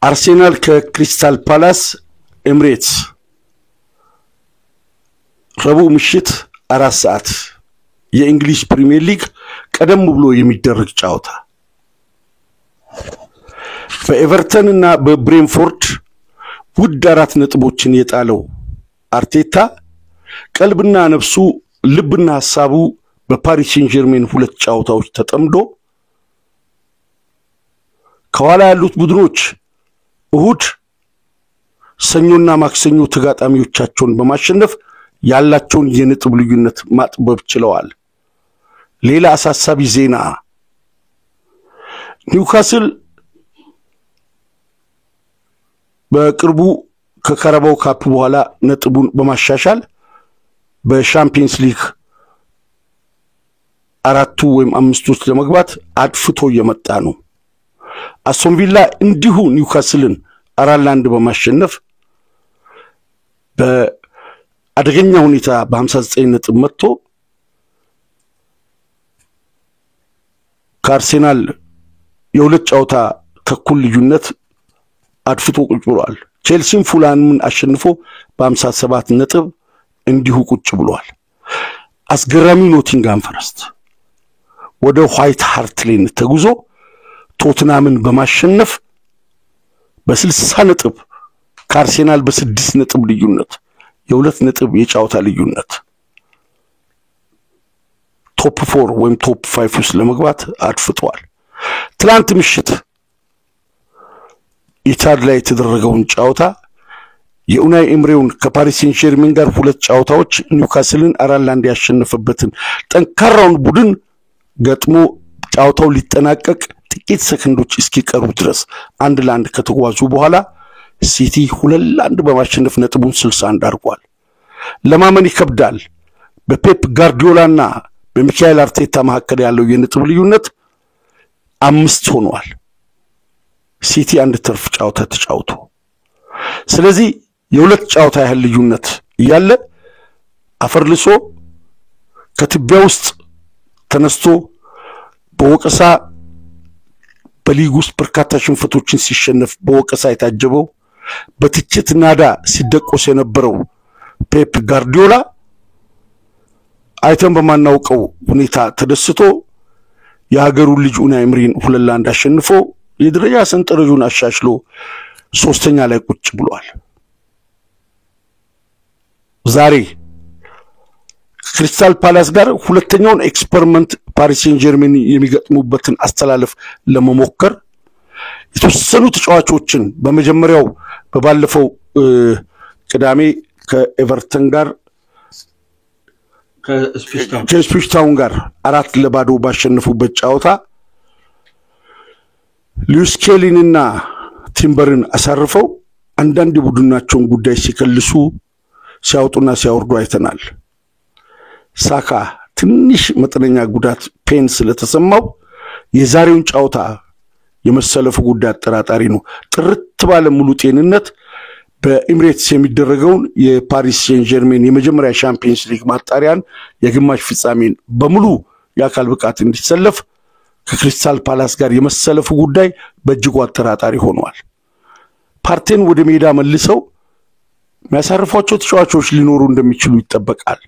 አርሴናል ከክሪስታል ፓላስ ኤምሬትስ ረቡዕ ምሽት 4 ሰዓት የእንግሊዝ ፕሪሚየር ሊግ ቀደም ብሎ የሚደረግ ጨዋታ በኤቨርተን እና በብሬንፎርድ ውድ 4 ነጥቦችን የጣለው አርቴታ ቀልብና ነፍሱ ልብና ሐሳቡ በፓሪስ ሴን ጀርሜን 2 ጨዋታዎች ተጠምዶ ከኋላ ያሉት ቡድኖች እሁድ ሰኞና ማክሰኞ ተጋጣሚዎቻቸውን በማሸነፍ ያላቸውን የነጥብ ልዩነት ማጥበብ ችለዋል። ሌላ አሳሳቢ ዜና ኒውካስል በቅርቡ ከካራባው ካፕ በኋላ ነጥቡን በማሻሻል በሻምፒየንስ ሊግ 4 ወይም 5 ውስጥ ለመግባት አጥፍቶ የመጣ ነው። አስቶን ቪላ እንዲሁ ኒውካስልን 4-1 በማሸነፍ በአደገኛ ሁኔታ በ59 ነጥብ መጥቶ ከአርሴናል የሁለት ጨዋታ ተኩል ልዩነት አጥፍቶ ቁጭ ብሏል። ቼልሲም ፉላምን አሸንፎ በ57 ነጥብ እንዲሁ ቁጭ ብሏል። አስገራሚው ኖቲንጋም ፎረስት ወደ ዋይት ሃርት ሌን ተጉዞ ቶትናምን በማሸነፍ በ60 ነጥብ ከአርሴናል በ6 ነጥብ ልዩነት የ2 ነጥብ የጨዋታ ልዩነት ቶፕ 4 ወይም ቶፕ 5 ውስጥ ለመግባት አጥፍቷል። ትላንት ምሽት ኢታድ ላይ የተደረገውን ጨዋታ የኡናይ ኤምሬውን ከፓሪስ ሴን ጀርሜን ጋር 2 ጨዋታዎች ኒውካስልን 4-1 ያሸነፈበትን ጠንካራውን ቡድን ገጥሞ ጨዋታው ሊጠናቀቅ ጥቂት ሰከንዶች እስኪቀሩ ድረስ 1-1 ከተጓዙ በኋላ ሲቲ 2-1 በማሸነፍ ነጥቡን 61 አድርጓል። ለማመን ይከብዳል። በፔፕ ጋርዲዮላና በሚካኤል አርቴታ መካከል ያለው የነጥብ ልዩነት 5 ሆኗል። ሲቲ 1 ተርፍ ጨዋታ ተጫውቶ ስለዚህ የ2 ጨዋታ ያህል ልዩነት ያለ አፈርልሶ ከትቢያ ውስጥ ተነስቶ በወቀሳ በሊግ ውስጥ በርካታ ሽንፈቶችን ሲሸነፍ በወቀሳ የታጀበው በትችት ናዳ ሲደቆስ የነበረው ፔፕ ጋርዲዮላ አይተን በማናውቀው ሁኔታ ተደስቶ የሀገሩ ልጅ ኡናይ ኤምሪን 2-1 አሸንፎ የደረጃ ሰንጠረዡን አሻሽሎ 3ኛ ላይ ቁጭ ብሏል። ዛሬ ክሪስታል ፓላስ ጋር ሁለተኛውን ኤክስፐሪመንት ፓሪስ ሴን ጀርሜን የሚገጥሙበትን አስተላለፍ ለመሞከር የተወሰኑ ተጫዋቾችን በመጀመሪያው በባለፈው ቅዳሜ ከኤቨርተን ጋር ከስፒሽታውን ጋር 4-2 ባሸነፉበት ጨዋታ ሉዊስ ኬሊንና ቲምበርን አሳርፈው አንዳንድ ቡድናቸውን ጉዳይ ሲከልሱ ሲያወጡና ሲያወርዱ አይተናል። ሳካ ትንሽ መጠነኛ ጉዳት ፔን ስለተሰማው የዛሬውን ጨዋታ የመሰለፉ ጉዳይ አጠራጣሪ ነው። ጥርት ባለ ሙሉ ጤንነት በኤምሬትስ የሚደረገውን የፓሪስ ሴን ጀርሜን የመጀመሪያ ሻምፒየንስ ሊግ ማጣሪያን የግማሽ ፍጻሜን በሙሉ የአካል ብቃት እንዲሰለፍ ከክሪስታል ፓላስ ጋር የመሰለፉ ጉዳይ በእጅጉ አጠራጣሪ ሆኗል። ፓርቴን ወደ ሜዳ መልሰው የሚያሳርፏቸው ተጫዋቾች ሊኖሩ እንደሚችሉ ይጠበቃል።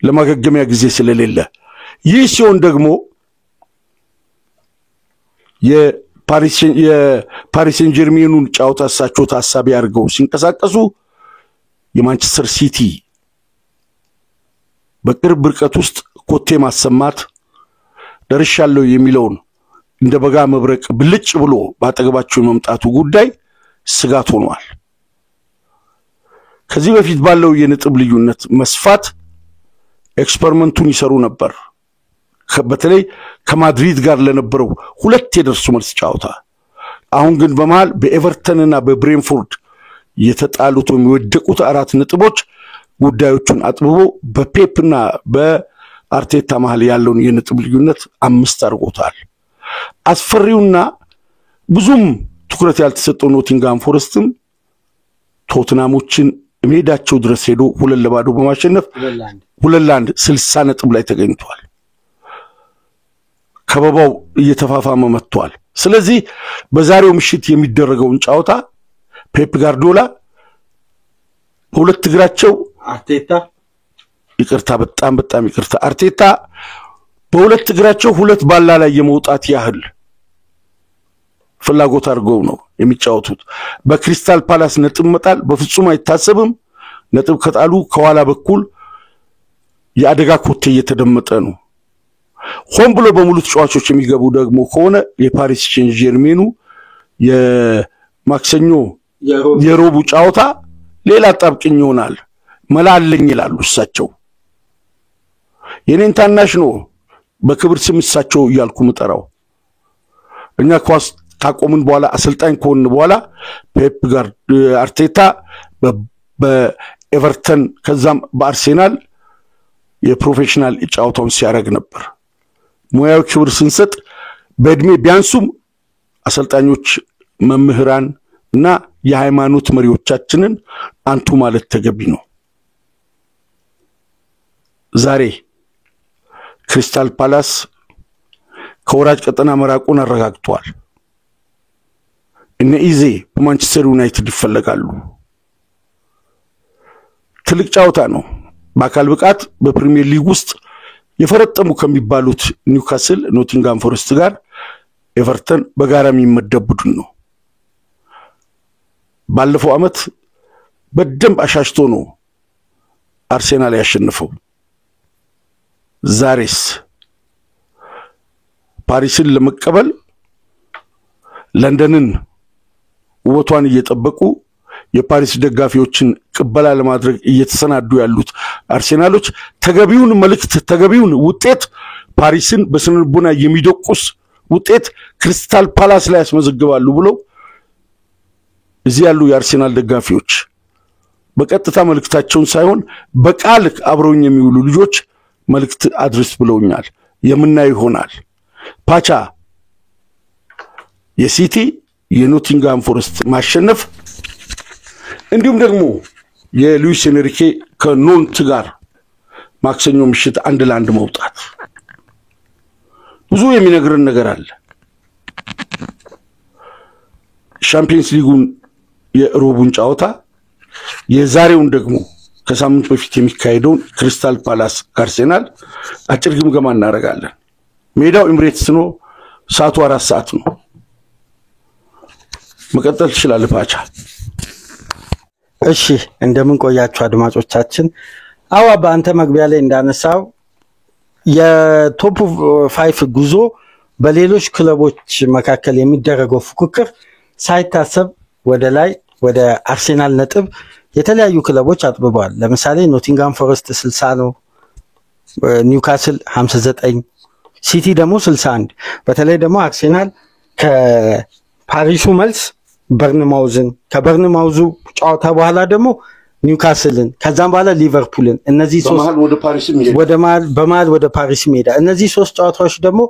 ለማገገሚያ ጊዜ ስለሌለ ይህ ሲሆን ደግሞ የፓሪስ ሴን ጀርሜኑን ጨዋታ እሳቸው ታሳቢ አድርገው ሲንቀሳቀሱ የማንቸስተር ሲቲ በቅርብ ርቀት ውስጥ ኮቴ ማሰማት ደርሻለሁ የሚለውን እንደ በጋ መብረቅ ብልጭ ብሎ ባጠገባቸው መምጣቱ ጉዳይ ስጋት ሆኗል። ከዚህ በፊት ባለው የነጥብ ልዩነት መስፋት ኤክስፐሪመንቱን ይሰሩ ነበር። በተለይ ከማድሪድ ጋር ለነበረው 2 የደርሶ መልስ ጨዋታ። አሁን ግን በመሃል በኤቨርተንና በብሬንፎርድ የተጣሉት የሚወደቁት 4 ነጥቦች ጉዳዮቹን አጥብቦ በፔፕና በአርቴታ መሃል ያለውን የነጥብ ልዩነት 5 አድርጎታል። አስፈሪውና ብዙም ትኩረት ያልተሰጠው ኖቲንጋም ፎረስትም ቶትናሞችን ሜዳቸው ድረስ ሄዶ 2-2 በማሸነፍ 2-1 60 ነጥብ ላይ ተገኝቷል። ከበባው እየተፋፋመ መጥቷል። ስለዚህ በዛሬው ምሽት የሚደረገውን ጨዋታ ፔፕ ጋርዲዮላ በሁለት እግራቸው በጣም ይቅርታ አርቴታ በሁለት እግራቸው ሁለት ባላ ላይ የመውጣት ያህል ፍላጎት አድርገው ነው የሚጫወቱት። በክሪስታል ፓላስ ነጥብ መጣል በፍጹም አይታሰብም። ነጥብ ከጣሉ ከኋላ በኩል የአደጋ ኮቴ እየተደመጠ ነው። ሆን ብሎ በሙሉ ተጫዋቾች የሚገቡ ደግሞ ከሆነ የፓሪስ ሴን ጀርሜኑ የማክሰኞ የሮቡ ጨዋታ ሌላ ጣብቅኝ ይሆናል። መላለኝ ይላሉ እሳቸው። የኔን ታናሽ ነው በክብር ስም እሳቸው እያልኩ መጠራው። እኛ ኳስ ታቆምን በኋላ አሰልጣኝ ከሆነ በኋላ ፔፕ አርቴታ በኤቨርተን ከዛም በአርሴናል የፕሮፌሽናል ጨዋታውን ሲያደርግ ነበር። ሙያዊ ክብር ስንሰጥ በእድሜ ቢያንሱም አሰልጣኞች መምህራን እና የሃይማኖት መሪዎቻችንን አንቱ ማለት ተገቢ ነው። ዛሬ ክሪስታል ፓላስ ከወራጅ ቀጠና መራቁን አረጋግጧል። እነ ኢዜ በማንቸስተር ዩናይትድ ይፈለጋሉ። ትልቅ ጨዋታ ነው። በአካል ብቃት በፕሪሚየር ሊግ ውስጥ የፈረጠሙ ከሚባሉት ኒውካስል ኖቲንጋም ፎረስት ጋር ኤቨርተን በጋራ የሚመደብ ቡድን ነው። ባለፈው አመት በደንብ አሻሽቶ ነው አርሴናል ያሸነፈው። ዛሬስ ፓሪስን ለመቀበል ለንደንን ውበቷን እየጠበቁ የፓሪስ ደጋፊዎችን ቅበላ ለማድረግ እየተሰናዱ ያሉት አርሴናሎች ተገቢውን መልእክት ተገቢውን ውጤት ፓሪስን በስነልቦና የሚደቁስ ውጤት ክሪስታል ፓላስ ላይ ያስመዘግባሉ ብሎ እዚህ ያሉ የአርሴናል ደጋፊዎች በቀጥታ መልእክታቸውን ሳይሆን በቃል አብረውኝ የሚውሉ ልጆች መልእክት አድርስ ብለውኛል። የምናይ ይሆናል። ፓቻ የሲቲ የኖቲንጋም ፎረስት ማሸነፍ እንዲሁም ደግሞ የሉዊስ ኤንሪኬ ከኖንት ጋር ማክሰኞ ምሽት 1-1 መውጣት ብዙ የሚነግረን ነገር አለ። ሻምፒየንስ ሊጉን የሮቡን ጨዋታ የዛሬውን ደግሞ ከሳምንት በፊት የሚካሄደውን ክሪስታል ፓላስ አርሴናል አጭር ግምገማ እናደርጋለን። ሜዳው ኤምሬትስ ነው። ሰዓቱ 4 ሰዓት ነው። መቀጠል ይችላል ፓቻ። እሺ እንደምን ቆያችሁ አድማጮቻችን? አዋ በአንተ መግቢያ ላይ እንዳነሳው የቶፕ 5 ጉዞ በሌሎች ክለቦች መካከል የሚደረገው ፉክክር ሳይታሰብ ወደ ላይ ወደ አርሴናል ነጥብ የተለያዩ ክለቦች አጥብበዋል። ለምሳሌ ኖቲንጋም ፎረስት 60 ነው፣ ኒውካስል 59፣ ሲቲ ደግሞ 61። በተለይ ደግሞ አርሴናል ከፓሪሱ መልስ በርንማውዝን ከበርንማውዙ ጨዋታ በኋላ ደግሞ ኒውካስልን ከዛም በኋላ ሊቨርፑልን እነዚህ ሶስት በመሃል ወደ ፓሪስ ሜዳ እነዚህ ሶስት ጨዋታዎች ደግሞ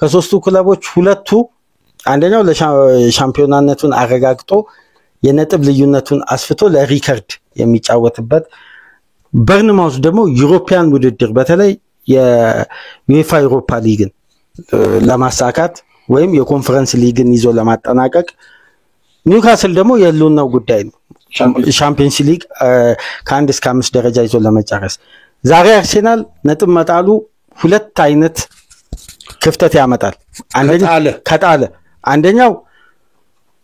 ከሶስቱ ክለቦች ሁለቱ አንደኛው ለሻምፒዮናነቱን አረጋግጦ የነጥብ ልዩነቱን አስፍቶ ለሪከርድ የሚጫወትበት በርንማውዝ ደግሞ ዩሮፒያን ውድድር በተለይ የዩኤፋ ዩሮፓ ሊግን ለማሳካት ወይም የኮንፈረንስ ሊግን ይዞ ለማጠናቀቅ ኒውካስል ደግሞ የሉናው ጉዳይ ነው ሻምፒየንስ ሊግ ከ1 እስከ 5 ደረጃ ይዞ ለመጨረስ ዛሬ አርሴናል ነጥብ መጣሉ ሁለት አይነት ክፍተት ያመጣል። አንደኛው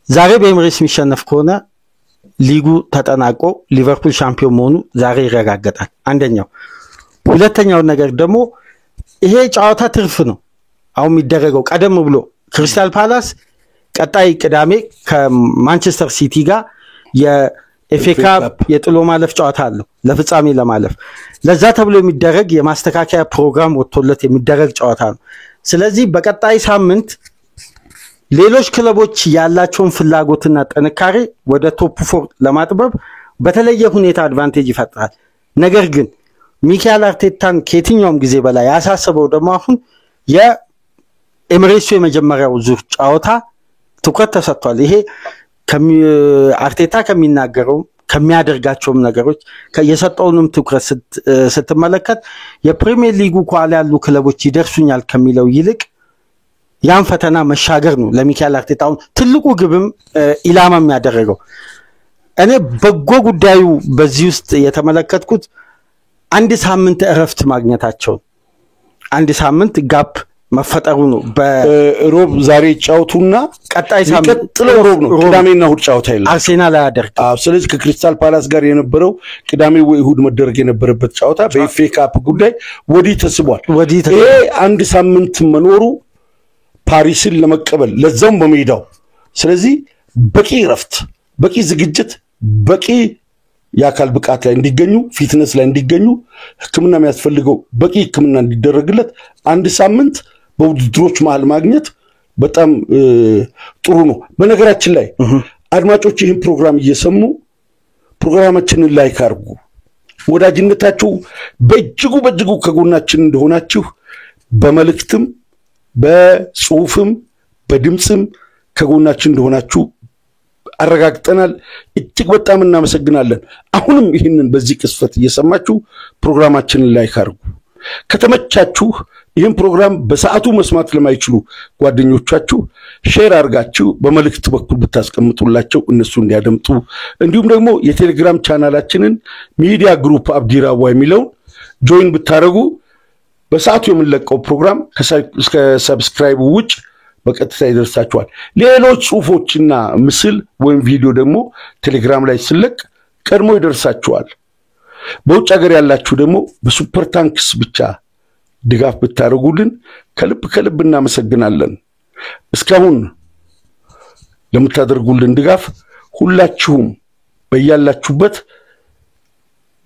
ዛሬ በኤምሬትስ የሚሸነፍ ከሆነ ሊጉ ተጠናቆ ሊቨርፑል ሻምፒዮን መሆኑ ዛሬ ይረጋገጣል። አንደኛው። ሁለተኛው ነገር ደግሞ ይሄ ጨዋታ ትርፍ ነው። አሁን የሚደረገው ቀደም ብሎ ክሪስታል ፓላስ ቀጣይ ቅዳሜ ከማንቸስተር ሲቲ ጋር የኤፍኤ ካፕ የጥሎ ማለፍ ጨዋታ አለው ለፍጻሜ ለማለፍ ለዛ ተብሎ የሚደረግ የማስተካከያ ፕሮግራም ወጥቶለት የሚደረግ ጨዋታ ነው። ስለዚህ በቀጣይ ሳምንት ሌሎች ክለቦች ያላቸውን ፍላጎትና ጥንካሬ ወደ ቶፕ 4 ለማጥበብ በተለየ ሁኔታ አድቫንቴጅ ይፈጥራል። ነገር ግን ሚካኤል አርቴታን ከየትኛውም ጊዜ በላይ ያሳሰበው ደግሞ አሁን የኤምሬትሱ የመጀመሪያው ዙር ጨዋታ ትኩረት ተሰጥቷል። ይሄ አርቴታ ከሚናገረው ከሚያደርጋቸውም ነገሮች የሰጠውንም ትኩረት ስትመለከት የፕሪሚየር ሊጉ ኳላ ያሉ ክለቦች ይደርሱኛል ከሚለው ይልቅ ያን ፈተና መሻገር ነው ለሚካኤል አርቴታ ትልቁ ግብም ኢላማም ያደረገው። እኔ በጎ ጉዳዩ በዚህ ውስጥ የተመለከትኩት አንድ ሳምንት እረፍት ማግኘታቸው፣ አንድ ሳምንት ጋፕ መፈጠሩ ነው። በሮብ ዛሬ ጫውቱና ቀጣይ ሳምንት ቀጥለው ሮብ ነው ቅዳሜና እሁድ ጫውታ ይላል አርሴናል ያደርግ። ስለዚህ ከክሪስታል ፓላስ ጋር የነበረው ቅዳሜ ወይ እሁድ መደረግ የነበረበት ጫውታ በኤፍኤ ካፕ ጉዳይ ወዲህ ተስቧል። ይሄ አንድ ሳምንት መኖሩ ፓሪስን ለመቀበል ለዛም በሜዳው ስለዚህ በቂ ረፍት፣ በቂ ዝግጅት፣ በቂ የአካል ብቃት ላይ እንዲገኙ ፊትነስ ላይ እንዲገኙ ህክምና የሚያስፈልገው በቂ ህክምና እንዲደረግለት አንድ ሳምንት በውድድሮች መሃል ማግኘት በጣም ጥሩ ነው። በነገራችን ላይ አድማጮች ይህን ፕሮግራም እየሰሙ ፕሮግራማችንን ላይክ አድርጉ። ወዳጅነታችሁ በእጅጉ ከጎናችን እንደሆናችሁ በመልእክትም በጽሁፍም በድምጽም ከጎናችን እንደሆናችሁ አረጋግጠናል። እጅግ በጣም እናመሰግናለን። አሁንም ይህንን በዚህ ቅስፈት እየሰማችሁ ፕሮግራማችንን ላይክ አድርጉ። ከተመቻችሁ ይህን ፕሮግራም በሰዓቱ መስማት ለማይችሉ ጓደኞቻችሁ ሼር አድርጋችሁ በመልእክት በኩል ብታስቀምጡላቸው እነሱ እንዲያደምጡ፣ እንዲሁም ደግሞ የቴሌግራም ቻናላችንን ሚዲያ ግሩፕ አብዲራዋ የሚለው ጆይን ብታረጉ በሰዓቱ የምንለቀው ፕሮግራም ከሰብስክራይብ ውጭ በቀጥታ ይደርሳችኋል። ሌሎች ጽሁፎችና ምስል ወይም ቪዲዮ ደግሞ ቴሌግራም ላይ ስለቅ ቀድሞ ይደርሳችኋል። በውጭ ሀገር ያላችሁ ደግሞ በሱፐር ታንክስ ብቻ ድጋፍ ብታደርጉልን ከልብ እናመሰግናለን። እስካሁን ለምታደርጉልን ድጋፍ ሁላችሁም በያላችሁበት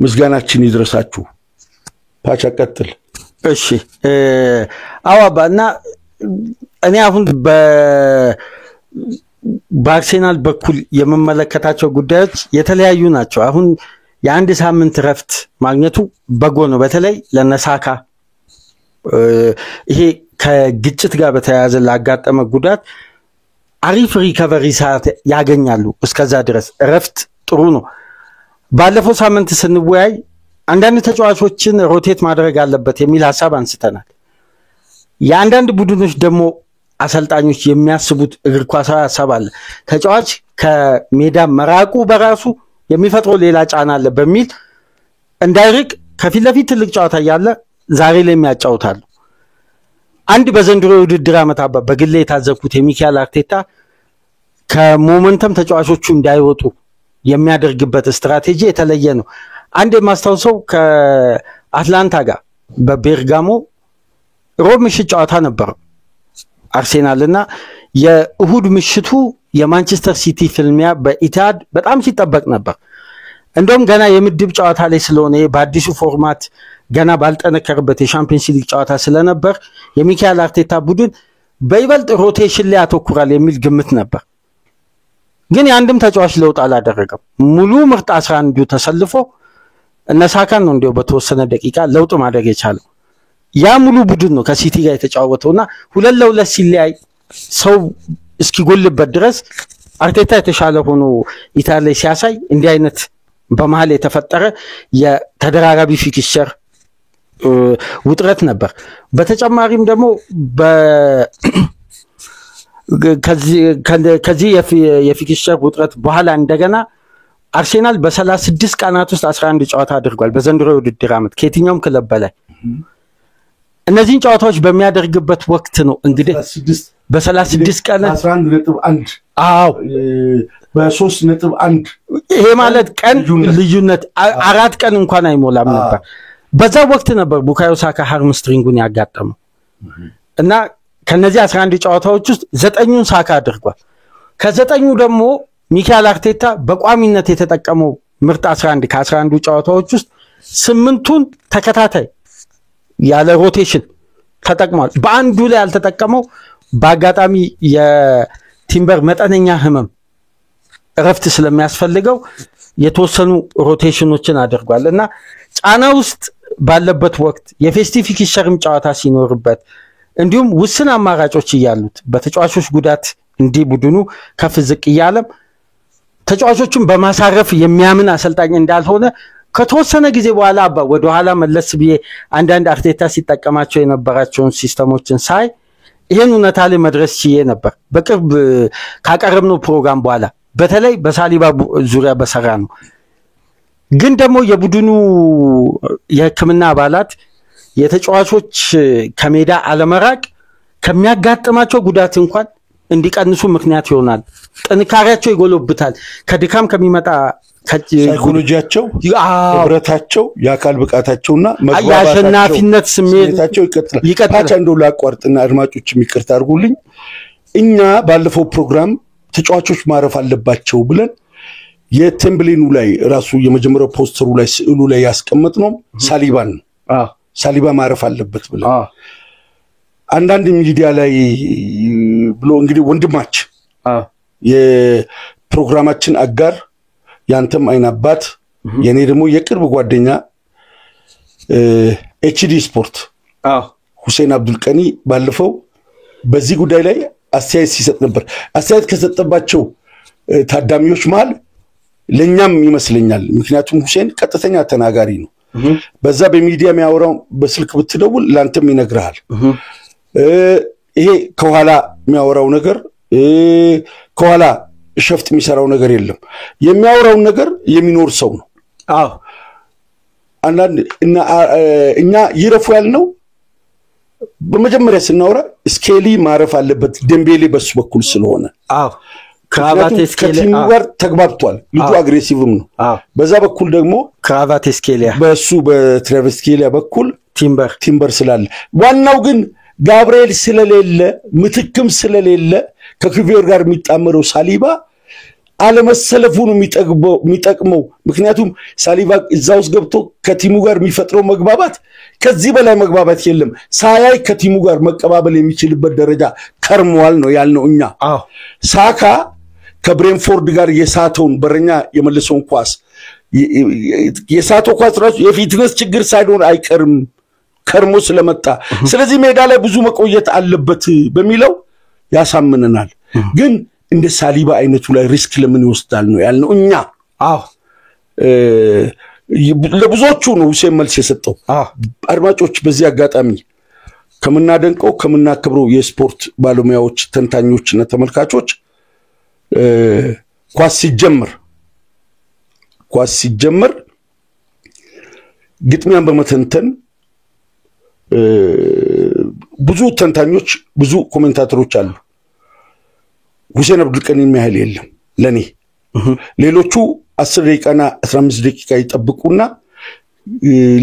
ምስጋናችን ይድረሳችሁ። ፓቻ ቀጥል። እሺ አዋባና እኔ አሁን በአርሴናል በኩል የመመለከታቸው ጉዳዮች የተለያዩ ናቸው። አሁን የአንድ ሳምንት ረፍት ማግኘቱ በጎ ነው። በተለይ ለነሳካ ይሄ ከግጭት ጋር በተያያዘ ላጋጠመ ጉዳት አሪፍ ሪከቨሪ ሰዓት ያገኛሉ። እስከዛ ድረስ ረፍት ጥሩ ነው። ባለፈው ሳምንት ስንወያይ አንዳንድ ተጫዋቾችን ሮቴት ማድረግ አለበት የሚል ሐሳብ አንስተናል። የአንዳንድ ቡድኖች ደግሞ አሰልጣኞች የሚያስቡት እግር ኳሳዊ ሐሳብ አለ። ተጫዋች ከሜዳ መራቁ በራሱ የሚፈጥረው ሌላ ጫና አለ በሚል እንዳይርቅ ከፊት ለፊት ትልቅ ጨዋታ ያለ ዛሬ ላይ የሚያጫውታሉ። አንድ በዘንድሮ ውድድር ዓመት በግሌ የታዘብኩት የሚካኤል አርቴታ ከሞመንተም ተጫዋቾቹ እንዳይወጡ የሚያደርግበት ስትራቴጂ የተለየ ነው። አንድ የማስታውሰው ከአትላንታ ጋር በቤርጋሞ ሮብ ምሽት ጨዋታ ነበር አርሴናልና የእሁድ ምሽቱ የማንቸስተር ሲቲ ፍልሚያ በኢታድ በጣም ሲጠበቅ ነበር። እንደውም ገና የምድብ ጨዋታ ላይ ስለሆነ በአዲሱ ፎርማት ገና ባልጠነከረበት የሻምፒዮንስ ሊግ ጨዋታ ስለነበር የሚካኤል አርቴታ ቡድን በይበልጥ ሮቴሽን ላይ አተኩራል የሚል ግምት ነበር። ግን የአንድም ተጫዋች ለውጥ አላደረገም። ሙሉ ምርጥ 11 ተሰልፎ እነሳካን ነው እንዲያው በተወሰነ ደቂቃ ለውጥ ማድረግ የቻለው። ያ ሙሉ ቡድን ነው ከሲቲ ጋር የተጫወተውና 2-2 ሲለያይ ሰው እስኪጎልበት ድረስ አርቴታ የተሻለ ሆኖ ኢታሊ ላይ ሲያሳይ እንዲህ አይነት በመሃል የተፈጠረ የተደራራቢ ፊክስቸር ውጥረት ነበር። በተጨማሪም ደግሞ ከዚህ የፊክስቸር ውጥረት በኋላ እንደገና አርሴናል በ36 ቀናት ውስጥ 11 ጨዋታ አድርጓል በዘንድሮ ውድድር ዓመት ከየትኛውም ክለብ በላይ። እነዚህን ጨዋታዎች በሚያደርግበት ወቅት ነው እንግዲህ በ36 ቀን 11.1 አዎ በ3.1 ይሄ ማለት ቀን ልዩነት 4 ቀን እንኳን አይሞላም ነበር። በዛ ወቅት ነበር ቡካዮ ሳካ ሃርምስትሪንጉን ያጋጠመው እና ከነዚህ 11 ጨዋታዎች ውስጥ 9ኙን ሳካ አድርጓል። ከ9ኙ ደግሞ ሚካኤል አርቴታ በቋሚነት የተጠቀመው ምርጥ 11 ከ11 ጨዋታዎች ውስጥ 8ቱን ተከታታይ ያለ ሮቴሽን ተጠቅሟል። በአንዱ ላይ ያልተጠቀመው በአጋጣሚ የቲምበር መጠነኛ ህመም ረፍት ስለሚያስፈልገው የተወሰኑ ሮቴሽኖችን አድርጓልና ጫና ውስጥ ባለበት ወቅት የፌስቲቭ ፊክስቸርም ጨዋታ ሲኖርበት እንዲሁም ውስን አማራጮች ይያሉት በተጫዋቾች ጉዳት እንዲህ ቡድኑ ከፍ ዝቅ ይያለም ተጫዋቾችን በማሳረፍ የሚያምን አሰልጣኝ እንዳልሆነ ከተወሰነ ጊዜ በኋላ ወደ ኋላ መለስ ብዬ አንዳንድ አርቴታ ሲጠቀማቸው የነበራቸውን ሲስተሞችን ሳይ ይሄን እውነታ ላይ መድረስ ችዬ ነበር በቅርብ ካቀረብነው ፕሮግራም በኋላ በተለይ በሳሊባ ዙሪያ በሰራ ነው። ግን ደግሞ የቡድኑ የሕክምና አባላት የተጫዋቾች ከሜዳ አለመራቅ ከሚያጋጥማቸው ጉዳት እንኳን እንዲቀንሱ ምክንያት ይሆናል። ጥንካሬያቸው ይጎለብታል። ከድካም ከሚመጣ ሳይኮሎጂያቸው ህብረታቸው የአካል ብቃታቸውና የአሸናፊነት ስሜታቸው ይቀጥላል። ታቻ እንደው ላቋርጥና አድማጮች ይቅርታ አድርጉልኝ። እኛ ባለፈው ፕሮግራም ተጫዋቾች ማረፍ አለባቸው ብለን የቴምብሌኑ ላይ ራሱ የመጀመሪያው ፖስተሩ ላይ ስዕሉ ላይ ያስቀመጥነው ሳሊባን ሳሊባ ማረፍ አለበት ብለን አንዳንድ ሚዲያ ላይ ብሎ እንግዲህ ወንድማች የፕሮግራማችን አጋር ያንተም አይናባት የኔ ደግሞ የቅርብ ጓደኛ ኤችዲ ስፖርት ሁሴን አብዱል ቀኒ ባለፈው በዚህ ጉዳይ ላይ አስተያየት ሲሰጥ ነበር። አስተያየት ከሰጠባቸው ታዳሚዎች መሃል ለኛም ይመስለኛል። ምክንያቱም ሁሴን ቀጥተኛ ተናጋሪ ነው። በዛ በሚዲያ የሚያወራው በስልክ ብትደውል ላንተም ይነግራል። ይሄ ከኋላ የሚያወራው ነገር ከኋላ ሸፍጥ የሚሰራው ነገር የለም። የሚያወራው ነገር የሚኖር ሰው ነው። አንዳንድ እኛ ይረፉ ያልነው በመጀመሪያ ስናወራ ስኬሊ ማረፍ አለበት ደምቤሌ በሱ በኩል ስለሆነ ክራቫት ስኬሊ ጋር ተግባብቷል። ልጁ አግሬሲቭም ነው። በዛ በኩል ደግሞ ክራቫት ስኬሊ በሱ በትራቨስ ስኬሊ በኩል ቲምበር ስላለ ዋናው ግን ጋብርኤል ስለሌለ ምትክም ስለሌለ ከክቪር ጋር የሚጣመረው ሳሊባ አለመሰለፉ ነው የሚጠቅመው። ምክንያቱም ሳሊባ እዛውስ ገብቶ ከቲሙ ጋር የሚፈጥረው መግባባት ከዚህ በላይ መግባባት የለም። ሳያይ ከቲሙ ጋር መቀባበል የሚችልበት ደረጃ ከርሟል ነው ያልነው እኛ። ሳካ ከብሬንፎርድ ጋር የሳተውን በረኛ የመለሰውን ኳስ የሳተው ኳስ ራሱ የፊትነስ ችግር ሳይሆን አይቀርም ከርሞ ስለመጣ ስለዚህ ሜዳ ላይ ብዙ መቆየት አለበት በሚለው ያሳምነናል። ግን እንደ ሳሊባ አይነቱ ላይ ሪስክ ለምን ይወስዳል ነው ያልነው እኛ። ለብዙዎቹ ነው ሁሴን መልስ የሰጠው። አድማጮች በዚህ አጋጣሚ ከምናደንቀው ከምናከብረው የስፖርት ባለሙያዎች ተንታኞችና ተመልካቾች ኳስ ሲጀመር ግጥሚያን በመተንተን ብዙ ተንታኞች ብዙ ኮሜንታተሮች አሉ። ሁሴን አብዱል ቀኒ የሚያህል የለም ለኔ። ሌሎቹ 10 ደቂቃና 15 ደቂቃ ይጠብቁና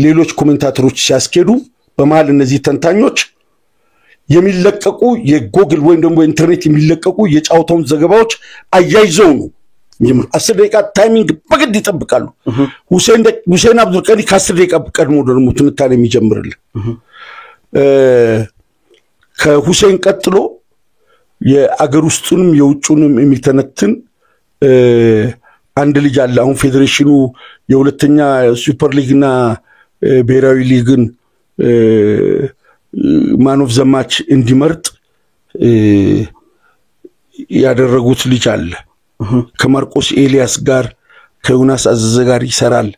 ሌሎች ኮሜንታተሮች ሲያስኬዱ በመሃል እነዚህ ተንታኞች የሚለቀቁ የጎግል ወይም ደግሞ ኢንተርኔት የሚለቀቁ የጫውታውን ዘገባዎች አያይዘው ነው 10 ደቂቃ ታይሚንግ በግድ ይጠብቃሉ። ሁሴን አብዱል ቀኒ ከ10 ደቂቃ ቀድሞ ደግሞ ትንታኔ የሚጀምርልን ከሁሴን ቀጥሎ የአገር ውስጡንም የውጭውንም የሚተነትን አንድ ልጅ አለ። አሁን ፌዴሬሽኑ የሁለተኛ ሱፐር ሊግና ብሔራዊ ሊግን ማን ኦፍ ዘ ማች እንዲመርጥ ያደረጉት ልጅ አለ። ከማርቆስ ኤሊያስ ጋር ከዮናስ አዘዘ ጋር ይሰራል።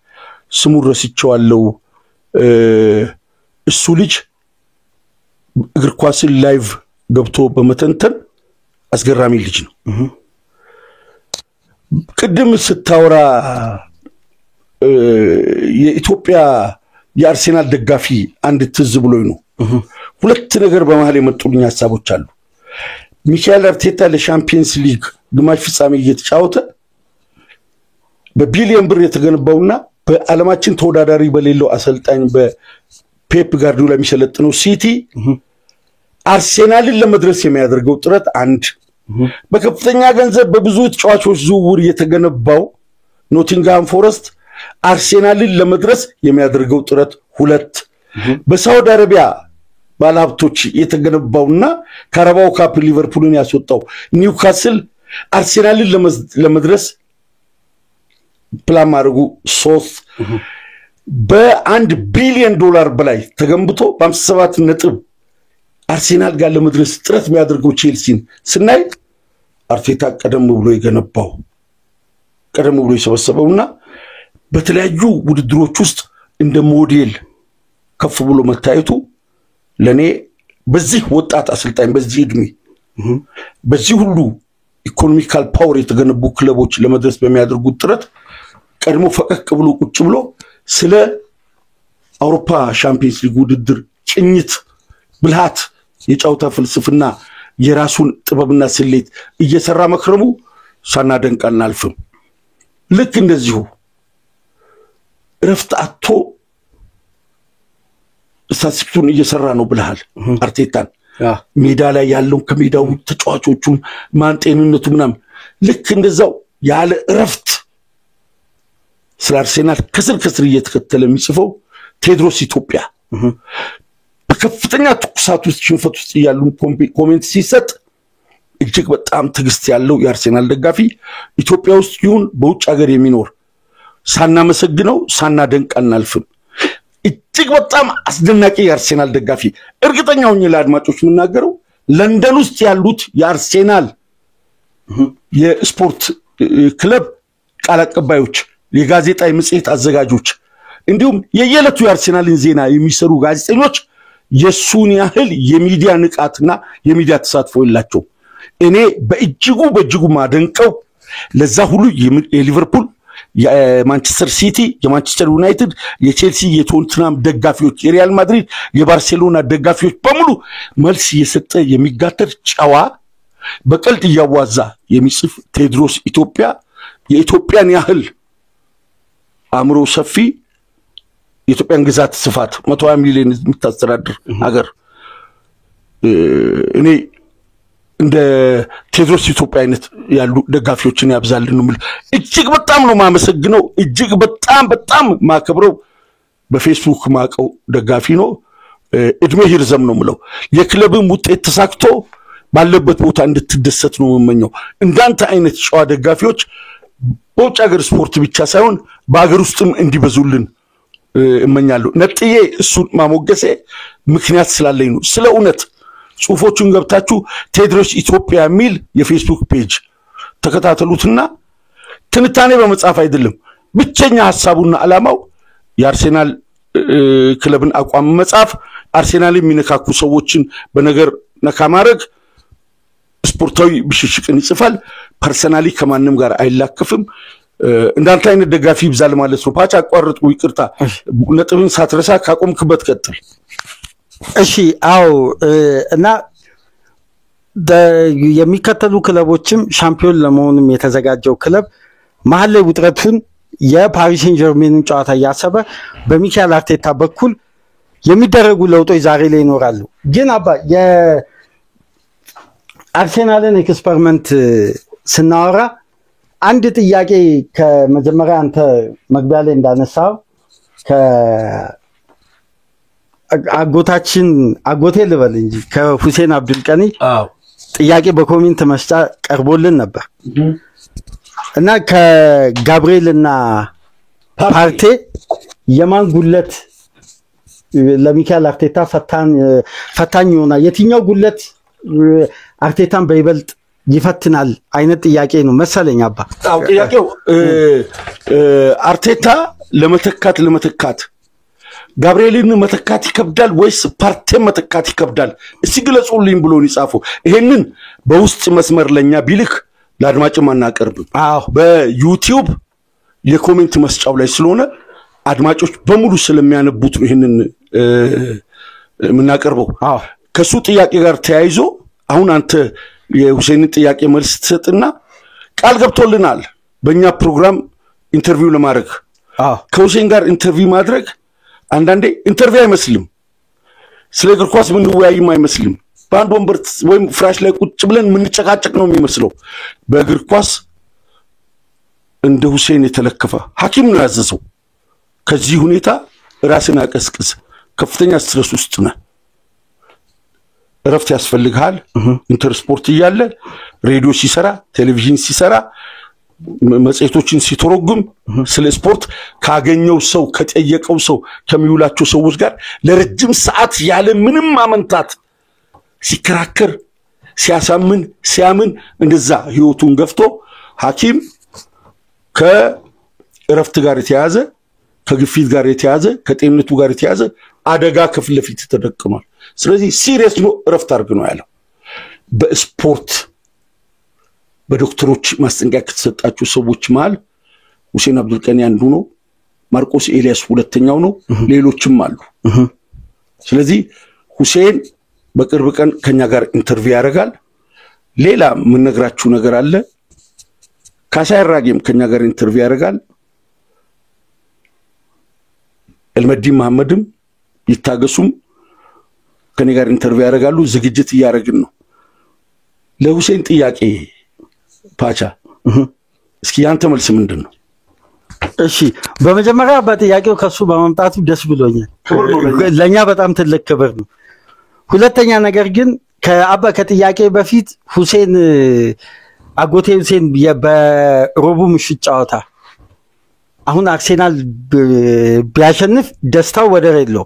ስሙ ረስቼዋለሁ። እሱ ልጅ እግር ኳስን ላይቭ ገብቶ በመተንተን አስገራሚ ልጅ ነው። ቅድም ስታወራ የኢትዮጵያ የአርሴናል ደጋፊ አንድ ትዝ ብሎኝ ነው። ሁለት ነገር በመሃል የመጡልኝ ሐሳቦች አሉ። ሚካኤል አርቴታ ለሻምፒየንስ ሊግ ግማሽ ፍጻሜ እየተጫወተ በቢሊየን ብር የተገነባውና በዓለማችን ተወዳዳሪ በሌለው አሰልጣኝ በፔፕ ጋርዲዮላ የሚሰለጥነው ሲቲ አርሴናልን ለመድረስ የሚያደርገው ጥረት አንድ፣ በከፍተኛ ገንዘብ በብዙ ተጫዋቾች ዝውውር የተገነባው ኖቲንግሃም ፎረስት አርሴናልን ለመድረስ የሚያደርገው ጥረት ሁለት፣ በሳውዲ አረቢያ ባለሀብቶች የተገነባውና ካራባኦ ካፕ ሊቨርፑልን ያስወጣው ኒውካስል አርሴናልን ለመድረስ ፕላን ማድረጉ ሶስት፣ በ1 ቢሊዮን ዶላር በላይ ተገንብቶ በ57 ነጥብ አርሴናል ጋር ለመድረስ ጥረት የሚያደርገው ቼልሲን ስናይ አርቴታ ቀደም ብሎ የገነባው ቀደም ብሎ የሰበሰበውና በተለያዩ ውድድሮች ውስጥ እንደ ሞዴል ከፍ ብሎ መታየቱ ለኔ በዚህ ወጣት አሰልጣኝ በዚህ እድሜ በዚህ ሁሉ ኢኮኖሚካል ፓወር የተገነቡ ክለቦች ለመድረስ በሚያደርጉት ጥረት ቀድሞ ፈቀቅ ብሎ ቁጭ ብሎ ስለ አውሮፓ ሻምፒዮንስ ሊግ ውድድር ቅኝት ብልሃት የጫውታ ፍልስፍና የራሱን ጥበብና ስሌት እየሰራ መክረሙ ሳናደንቅ አናልፍም። ልክ እንደዚሁ ረፍት አጥቶ ስታቲስቲክሱን እየሰራ ነው ብለሃል አርቴታን ሜዳ ላይ ያለው ከሜዳው ተጫዋቾቹም ማንጤንነቱ ምናም ልክ እንደዛው ያለ ረፍት ስለ አርሴናል ከስር እየተከተለ የሚጽፈው ቴድሮስ ኢትዮጵያ በከፍተኛ ትኩሳት ውስጥ ሽንፈት ውስጥ ያሉ ኮሜንት ሲሰጥ እጅግ በጣም ትግስት ያለው የአርሴናል ደጋፊ ኢትዮጵያ ውስጥ ይሁን በውጭ ሀገር የሚኖር ሳናመሰግነው ሳናደንቅ አናልፍም። እጅግ በጣም አስደናቂ የአርሴናል ደጋፊ እርግጠኛው ለአድማጮች የምናገረው ለንደን ውስጥ ያሉት የአርሴናል የስፖርት ክለብ ቃል አቀባዮች የጋዜጣ መጽሔት አዘጋጆች እንዲሁም የየለቱ የአርሴናልን ዜና የሚሰሩ ጋዜጠኞች የሱን ያህል የሚዲያ ንቃትና የሚዲያ ተሳትፎ የላቸው። እኔ በእጅጉ ማደንቀው ለዛ ሁሉ የሊቨርፑል የማንቸስተር ሲቲ የማንቸስተር ዩናይትድ የቼልሲ የቶትናም ደጋፊዎች የሪያል ማድሪድ የባርሴሎና ደጋፊዎች በሙሉ መልስ እየሰጠ የሚጋተር ጨዋ በቀልድ ያዋዛ የሚጽፍ ቴድሮስ ኢትዮጵያ የኢትዮጵያን ያህል አምሮ ሰፊ የኢትዮጵያን ግዛት ስፋት 120 ሚሊዮን የምታስተዳድር ሀገር እኔ እንደ ቴድሮስ ኢትዮጵያ አይነት ያሉ ደጋፊዎችን ያብዛልን ነው ማለት እጅግ በጣም ነው ማመሰግነው። እጅግ በጣም ማከብረው በፌስቡክ ማቀው ደጋፊ ነው። እድሜ ይርዘም ነው ምለው የክለብም ውጤት ተሳክቶ ባለበት ቦታ እንድትደሰት ነው የምመኘው። እንዳንተ አይነት ጨዋ ደጋፊዎች በውጭ ሀገር ስፖርት ብቻ ሳይሆን በአገር ውስጥም እንዲበዙልን እመኛለሁ። ነጥዬ እሱን ማሞገሴ ምክንያት ስላለኝ ነው። ስለ እውነት ጽሁፎቹን ገብታችሁ ቴድሮስ ኢትዮጵያ ሚል የፌስቡክ ፔጅ ተከታተሉትና ትንታኔ በመጻፍ አይደለም ብቸኛ ሐሳቡና አላማው የአርሴናል ክለብን አቋም መጻፍ አርሴናል የሚነካኩ ሰዎችን በነገር ነካ ማድረግ ስፖርታዊ ብሽሽቅን ይጽፋል። ፐርሰናሊ ከማንም ጋር አይላከፍም። እንዳንተ አይነት ደጋፊ ይብዛል ማለት ነው። ፓቻ አቋርጡ ይቅርታ ነጥብን ሳትረሳ ካቆምክበት ቀጥል። እሺ አው እና የሚከተሉ ክለቦችም ሻምፒዮን ለመሆንም የተዘጋጀው ክለብ መሀል ላይ ውጥረቱን የፓሪስ ሴን ጀርሜንን ጨዋታ ያሰበ በሚካኤል አርቴታ በኩል የሚደረጉ ለውጦች ዛሬ ላይ ይኖራሉ። ግን አባ የአርሴናልን ኤክስፐሪመንት ስናወራ አንድ ጥያቄ ከመጀመሪያ አንተ መግቢያ ላይ እንዳነሳው አጎቴ ልበል እንጂ ከሁሴን አብዱልቀኒ ጥያቄ በኮሜንት መስጫ ቀርቦልን ነበር እና ከጋብሪኤልና ፓርቴ የማን ጉለት ለሚካኤል አርቴታ ፈታኝ ይሆናል፣ የትኛው ጉለት አርቴታን በይበልጥ ይፈትናል አይነት ጥያቄ ነው መሰለኝ አባ። ጥያቄው አርቴታ ለመተካት ጋብሪኤልን መተካት ይከብዳል ወይስ ፓርቴን መተካት ይከብዳል? እስቲ ግለጹልኝ ብሎ ይጻፉ። ይሄንን በውስጥ መስመር ለኛ ቢልክ ለአድማጭም አናቀርብም። በዩቲዩብ የኮሜንት መስጫው ላይ ስለሆነ አድማጮች በሙሉ ስለሚያነቡት ይሄንን ምናቀርበው። ከሱ ጥያቄ ጋር ተያይዞ አሁን አንተ የሁሴንን ጥያቄ መልስ ትሰጥና ቃል ገብቶልናል በእኛ ፕሮግራም ኢንተርቪው ለማድረግ። ከሁሴን ጋር ኢንተርቪው ማድረግ አንዳንዴ ኢንተርቪው አይመስልም፣ ስለ እግር ኳስ ምን ወያይም አይመስልም። በአንድ ወንበር ወይም ፍራሽ ላይ ቁጭ ብለን ምን ጨቃጨቅ ነው የሚመስለው። በእግር ኳስ እንደ ሁሴን የተለከፈ ሐኪም ነው ያዘዘው። ከዚህ ሁኔታ ራስን አቀስቅስ፣ ከፍተኛ ስትረስ ውስጥ ነህ፣ ረፍት ያስፈልግሃል። ኢንተርስፖርት ይያለ ሬዲዮ ሲሰራ ቴሌቪዥን ሲሰራ መጽሔቶችን ሲተረጉም ስለ ስፖርት ካገኘው ሰው ከጠየቀው ሰው ከሚውላቸው ሰዎች ጋር ለረጅም ሰዓት ያለ ምንም ማመንታት ሲከራከር ሲያምን እንደዛ ህይወቱን ገፍቶ ሐኪም ከረፍት ጋር የተያዘ ከግፊት ጋር የተያዘ ከጤንነቱ ጋር የተያዘ አደጋ ከፍለፊት ተደቅኗል። ስለዚህ ሲሪየስ ነው ረፍት አድርግ ነው ያለው በስፖርት በዶክተሮች ማስጠንቀቂያ ከተሰጣቸው ሰዎች መሃል ሁሴን አብዱል ቀኒ አንዱ ነው ማርቆስ ኤልያስ ሁለተኛው ነው ሌሎችም አሉ ስለዚህ ሁሴን በቅርብ ቀን ከኛ ጋር ኢንተርቪው ያደርጋል ሌላ ምን ነግራችሁ ነገር አለ ካሳይ ራጌም ከኛ ጋር ኢንተርቪው ያደርጋል አልመዲ መሐመድም ይታገሱም ከኔ ጋር ኢንተርቪው ያደርጋሉ ዝግጅት ያደርግን ነው ለሁሴን ጥያቄ ፓቻ እስኪ ያንተ መልስ ምንድነው እሺ በመጀመሪያ በጥያቄው ከሱ በመምጣቱ ደስ ብሎኛል ለኛ በጣም ትልቅ ክብር ነው ሁለተኛ ነገር ግን ከጥያቄ በፊት ሁሴን አጎቴ ሁሴን በሮቡ ምሽት ጨዋታ አሁን አርሴናል ቢያሸንፍ ደስታው ወደር የለው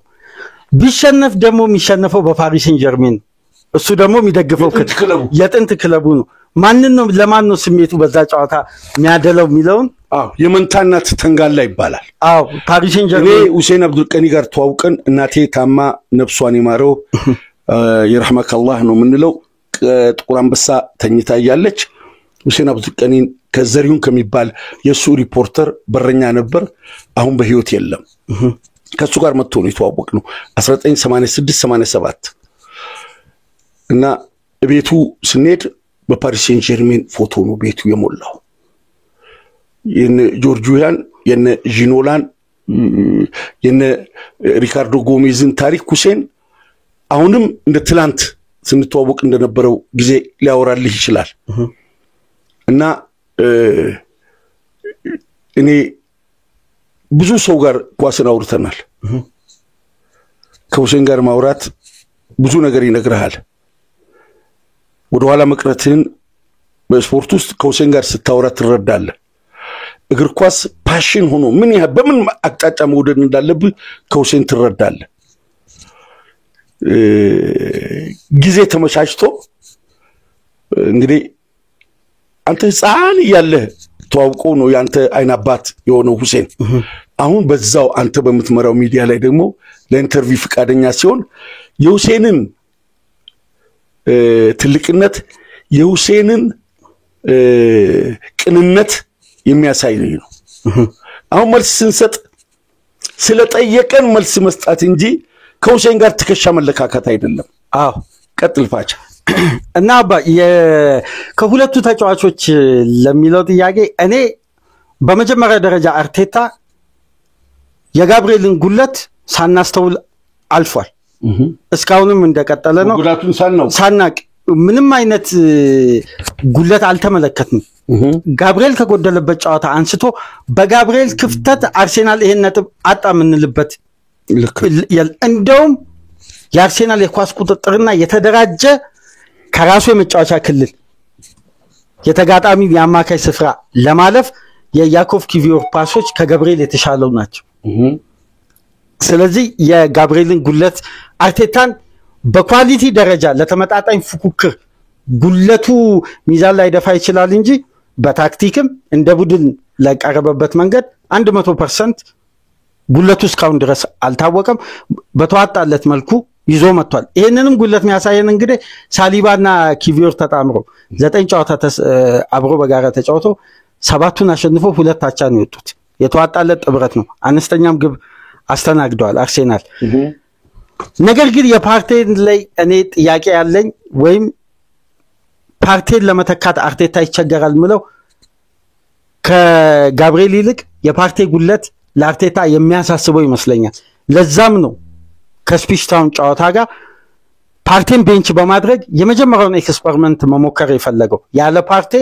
ቢሸነፍ ደግሞ የሚሸነፈው በፓሪስ ሴን ጀርሜን እሱ ደግሞ የሚደግፈው የጥንት ክለቡ ነው ማንንም ለማን ነው ስሜቱ በዛ ጨዋታ የሚያደለው ሚለውን የመንታናት ተንጋላ ይባላል ፓሪስ ሴን ጀርሜን ሁሴን አብዱል ቀኒ ጋር ተዋውቀን እናቴ ታማ ነፍሷን ይማረው ይርሐመከላህ ነው ምንለው ጥቁር አንበሳ ተኝታ ያለች ሁሴን አብዱል ቀኒ ከዘሪውን ከሚባል የሱ ሪፖርተር በረኛ ነበር አሁን በህይወት የለም ከሱ ጋር መጥቶ ነው የተዋወቅነው 1986 87 እና ቤቱ ስንሄድ በፓሪስ ሴን ጀርሜን ፎቶ ነው ቤቱ የሞላው የነ ጆርጂያን የነ ጂኖላን የነ ሪካርዶ ጎሜዝን ታሪክ ሁሴን አሁንም እንደ ትላንት ስንተዋወቅ እንደነበረው ጊዜ ሊያወራልህ ይችላል እና እኔ ብዙ ሰው ጋር ኳስን አውርተናል ከሁሴን ጋር ማውራት ብዙ ነገር ይነግርሃል ወደ ኋላ መቅረትን በስፖርት ውስጥ ከሁሴን ጋር ስታወራ ትረዳለህ እግር ኳስ ፓሽን ሆኖ ምን በምን አቅጣጫ መውደድ እንዳለብህ ከሁሴን ትረዳለህ ጊዜ ተመቻችቶ እንግዲህ አንተ ህፃን ያለ ተዋውቆ ነው ያንተ አይናባት የሆነው ሁሴን አሁን በዛው አንተ በመትመራው ሚዲያ ላይ ደግሞ ለኢንተርቪው ፍቃደኛ ሲሆን የሁሴንን ትልቅነት የሁሴንን ቅንነት የሚያሳይ ነው አሁን መልስ ስንሰጥ ስለጠየቀን መልስ መስጣት እንጂ ከሁሴን ጋር ተከሻ መለካከት አይደለም ቀጥል ፋቻ እና ከሁለቱ ተጫዋቾች ለሚለው ጥያቄ እኔ በመጀመሪያ ደረጃ አርቴታ የጋብሪኤልን ጉለት ሳናስተውል አልፏል እስካሁንም እንደቀጠለ ነው ጉዳቱን ሳናቅ ምንም አይነት ጉለት አልተመለከትንም ጋብሪኤል ከጎደለበት ጨዋታ አንስቶ በጋብሪኤል ክፍተት አርሴናል ይሄን ነጥብ አጣ ምንልበት እንደውም የአርሴናል የኳስ ቁጥጥርና የተደራጀ ከራሱ የመጫወቻ ክልል የተጋጣሚ የአማካይ ስፍራ ለማለፍ የያኮቭ ኪቪዮር ፓሶች ከጋብሪኤል የተሻለው ናቸው ስለዚህ የጋብሪኤልን ጉለት አርቴታን በኳሊቲ ደረጃ ለተመጣጣኝ ፉክክር ጉለቱ ሚዛን ላይ ደፋ ይችላል እንጂ በታክቲክም እንደ ቡድን ለቀረበበት መንገድ 100% ጉለቱ እስካሁን ድረስ አልታወቀም በተዋጣለት መልኩ ይዞ መጥቷል ይሄንንም ጉለት የሚያሳየን እንግዲህ ሳሊባና ኪቪዮር ተጣምሮ 9 ጨዋታ አብሮ በጋራ ተጫውቶ 7ቱን አሸንፎ 2 አቻ ነው የወጡት የተዋጣለት ጥብረት ነው አነስተኛም ግብ አስተናግደዋል አርሴናል ነገር ግን የፓርቴን ላይ እኔ ጥያቄ ያለኝ ወይም ፓርቴን ለመተካት አርቴታ ይቸገራል ምለው ከጋብሪኤል ይልቅ የፓርቴ ጉለት ለአርቴታ የሚያሳስበው ይመስለኛል ለዛም ነው ከስፒሽታውን ጨዋታ ጋር ፓርቴን ቤንች በማድረግ የመጀመሪያውን ኤክስፐሪመንት መሞከር የፈለገው ያለ ፓርቴ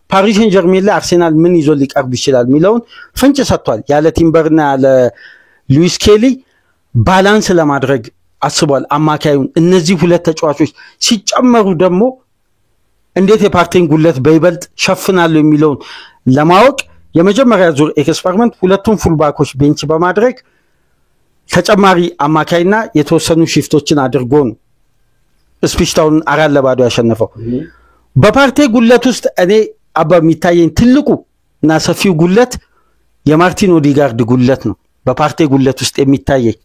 ፓሪስ ሴን ጀርሜን ላይ አርሴናል ምን ይዞ ሊቀርብ ይችላል ሚለውን ፍንጭ ሰጥቷል ያለ ቲምበርና ያለ ሉዊስ ኬሊ ባላንስ ለማድረግ አስቧል አማካዩን እነዚህ ሁለት ተጫዋቾች ሲጨመሩ ደግሞ እንዴት የፓርቴን ጉለት በይበልጥ ሸፍናሉ የሚለውን ለማወቅ የመጀመሪያ ዙር ኤክስፐሪመንት ሁለቱም ፉልባኮች ቤንች በማድረግ ተጨማሪ አማካይና የተወሰኑ ሽፍቶችን አድርጎ ነው ስፒሽታውን 4-2 ያሸነፈው በፓርቴ ጉለት ውስጥ እኔ የሚታየኝ ትልቁ እና ሰፊው ጉለት የማርቲን ኦዲጋርድ ጉለት ነው በፓርቴ ጉለት ውስጥ የሚታየኝ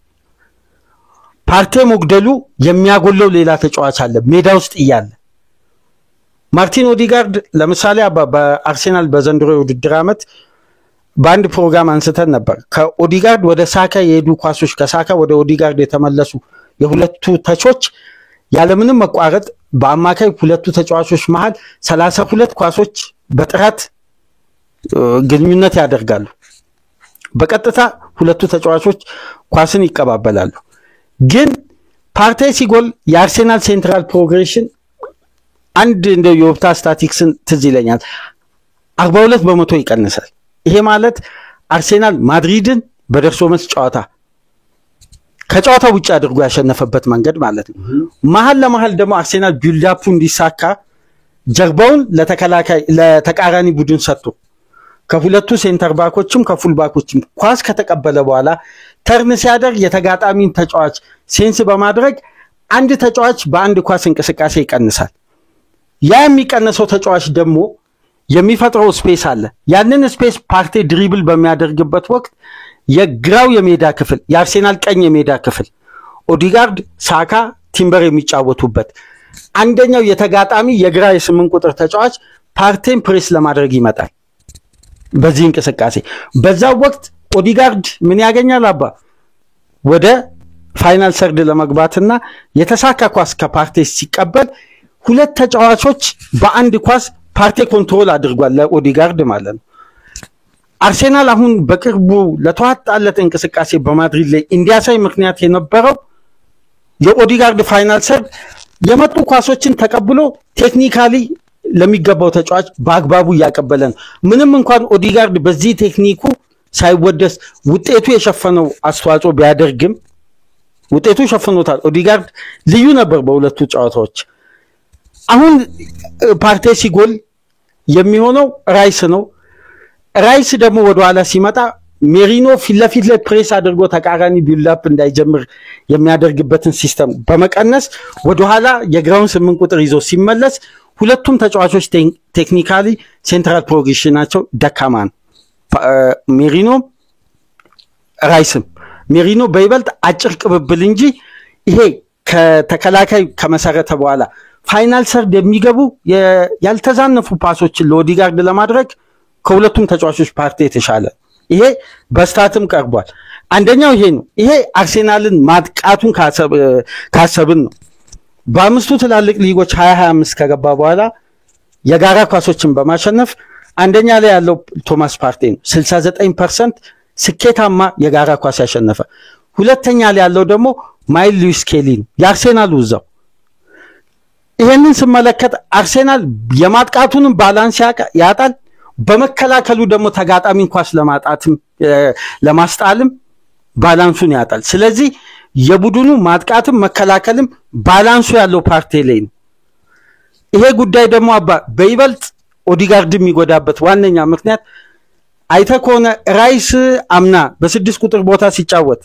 ፓርቴ መግደሉ የሚያጎለው ሌላ ተጫዋች አለ ሜዳ ውስጥ ይያለ ማርቲን ኦዲጋርድ ለምሳሌ በአርሴናል በዘንድሮ ውድድር ዓመት በአንድ ፕሮግራም አንስተን ነበር ከኦዲጋርድ ወደ ሳካ የሄዱ ኳሶች ከሳካ ወደ ኦዲጋርድ የተመለሱ የሁለቱ ተቾች ያለምንም መቋረጥ በአማካይ ሁለቱ ተጫዋቾች መሃል 32 ኳሶች በጥራት ግንኙነት ያደርጋሉ በቀጥታ ሁለቱ ተጫዋቾች ኳስን ይቀባበላሉ ግን ፓርቴ ሲጎል የአርሴናል ሴንትራል ፕሮግሬሽን አንድ እንደ የኦፕታ ስታቲክስን ትዝ ይለኛል 42% ይቀንሳል ይሄ ማለት አርሴናል ማድሪድን በደርሶ መልስ ጨዋታ ከጨዋታው ውጭ አድርጎ ያሸነፈበት መንገድ ማለት ነው መሃል ለመሃል ደግሞ አርሴናል ቢልድ አፕ እንዲሳካ ጀርባውን ለተቃራኒ ቡድን ሰጥቶ ከሁለቱ ሴንተር ባኮችም ከፉል ባኮችም ኳስ ከተቀበለ በኋላ ተርን ሲያደርግ የተጋጣሚን ተጫዋች ሴንስ በማድረግ አንድ ተጫዋች በአንድ ኳስ እንቅስቃሴ ይቀንሳል ያ የሚቀነሰው ተጫዋች ደግሞ የሚፈጥረው ስፔስ አለ ያንን ስፔስ ፓርቴ ድሪብል በሚያደርግበት ወቅት የግራው የሜዳ ክፍል የአርሴናል ቀኝ የሜዳ ክፍል ኦዲጋርድ ሳካ ቲምበር የሚጫወቱበት አንደኛው የተጋጣሚ የግራ የ8 ቁጥር ተጫዋች ፓርቴን ፕሬስ ለማድረግ ይመጣል በዚህ እንቅስቃሴ በዛው ወቅት ኦዲጋርድ ምን ያገኛል ወደ ፋይናል ሰርድ ለመግባትና የተሳካ ኳስ ከፓርቴ ሲቀበል ሁለት ተጫዋቾች በአንድ ኳስ ፓርቴ ኮንትሮል አድርጓል ለኦዲጋርድ ማለት ነው አርሴናል አሁን በቅርቡ ለተዋጣለት እንቅስቃሴ በማድሪድ ላይ እንዲያሳይ ምክንያት የነበረው የኦዲጋርድ ፋይናል ሰርድ የመጡ ኳሶችን ተቀብሎ ቴክኒካሊ ለሚገባው ተጫዋች በአግባቡ ያቀበለ ነው ምንም እንኳን ኦዲጋርድ በዚህ ቴክኒኩ ሳይወደስ ውጤቱ የሸፈነው አስተዋጽኦ ቢያደርግም ውጤቱ ሸፈኖታል ኦዲጋርድ ልዩ ነበር በሁለቱ ጨዋታዎች አሁን ፓርቴ ሲጎል የሚሆነው ራይስ ነው ራይስ ደግሞ ወደ ኋላ ሲመጣ ሜሪኖ ፊት ለፊት ፕሬስ አድርጎ ተቃራኒ ቢልድ አፕ እንዳይጀምር የሚያደርግበትን ሲስተም በመቀነስ ወደ ኋላ የግራውን 8 ቁጥር ይዞ ሲመለስ ሁለቱም ተጫዋቾች ቴክኒካሊ ሴንትራል ፕሮግሬሽናቸው ደካማን ሜሪኖ ራይስም ሜሪኖ በይበልጥ አጭር ቅብብል እንጂ ይሄ ከተከላካይ ከመሰረተ በኋላ ፋይናል ሰርድ የሚገቡ ያልተዛነፉ ፓሶችን ለኦዲጋርድ ለማድረግ ከሁለቱም ተጫዋቾች ፓርቴ የተሻለ ይሄ በስታትም ቀርቧል አንደኛው ይሄ ነው ይሄ አርሴናልን ማጥቃቱን ካሰብን ነው በአምስቱ ትላልቅ ሊጎች 2025 ከገባ በኋላ የጋራ ኳሶችን በማሸነፍ አንደኛ ላይ ያለው ቶማስ ፓርቴ ነው 69% ስኬታማ የጋራ ኳስ ያሸነፈ ሁለተኛ ላይ ያለው ደግሞ ማይል ሉዊስ ኬሊ የአርሴናል ውዛው ይሄንን ስመለከት አርሴናል የማጥቃቱንም ባላንስ ያጣል በመከላከሉ ደግሞ ተጋጣሚን ኳስ ለማጣትም ለማስጣልም ባላንሱን ያጣል ስለዚህ የቡድኑ ማጥቃትም መከላከልም ባላንሱ ያለው ፓርቴ ላይ ነው ይሄ ጉዳይ ደግሞ በይበልጥ ኦዲጋርድ የሚጎዳበት ዋነኛ ምክንያት አይተኮነ ራይስ አምና በ6 ቁጥር ቦታ ሲጫወት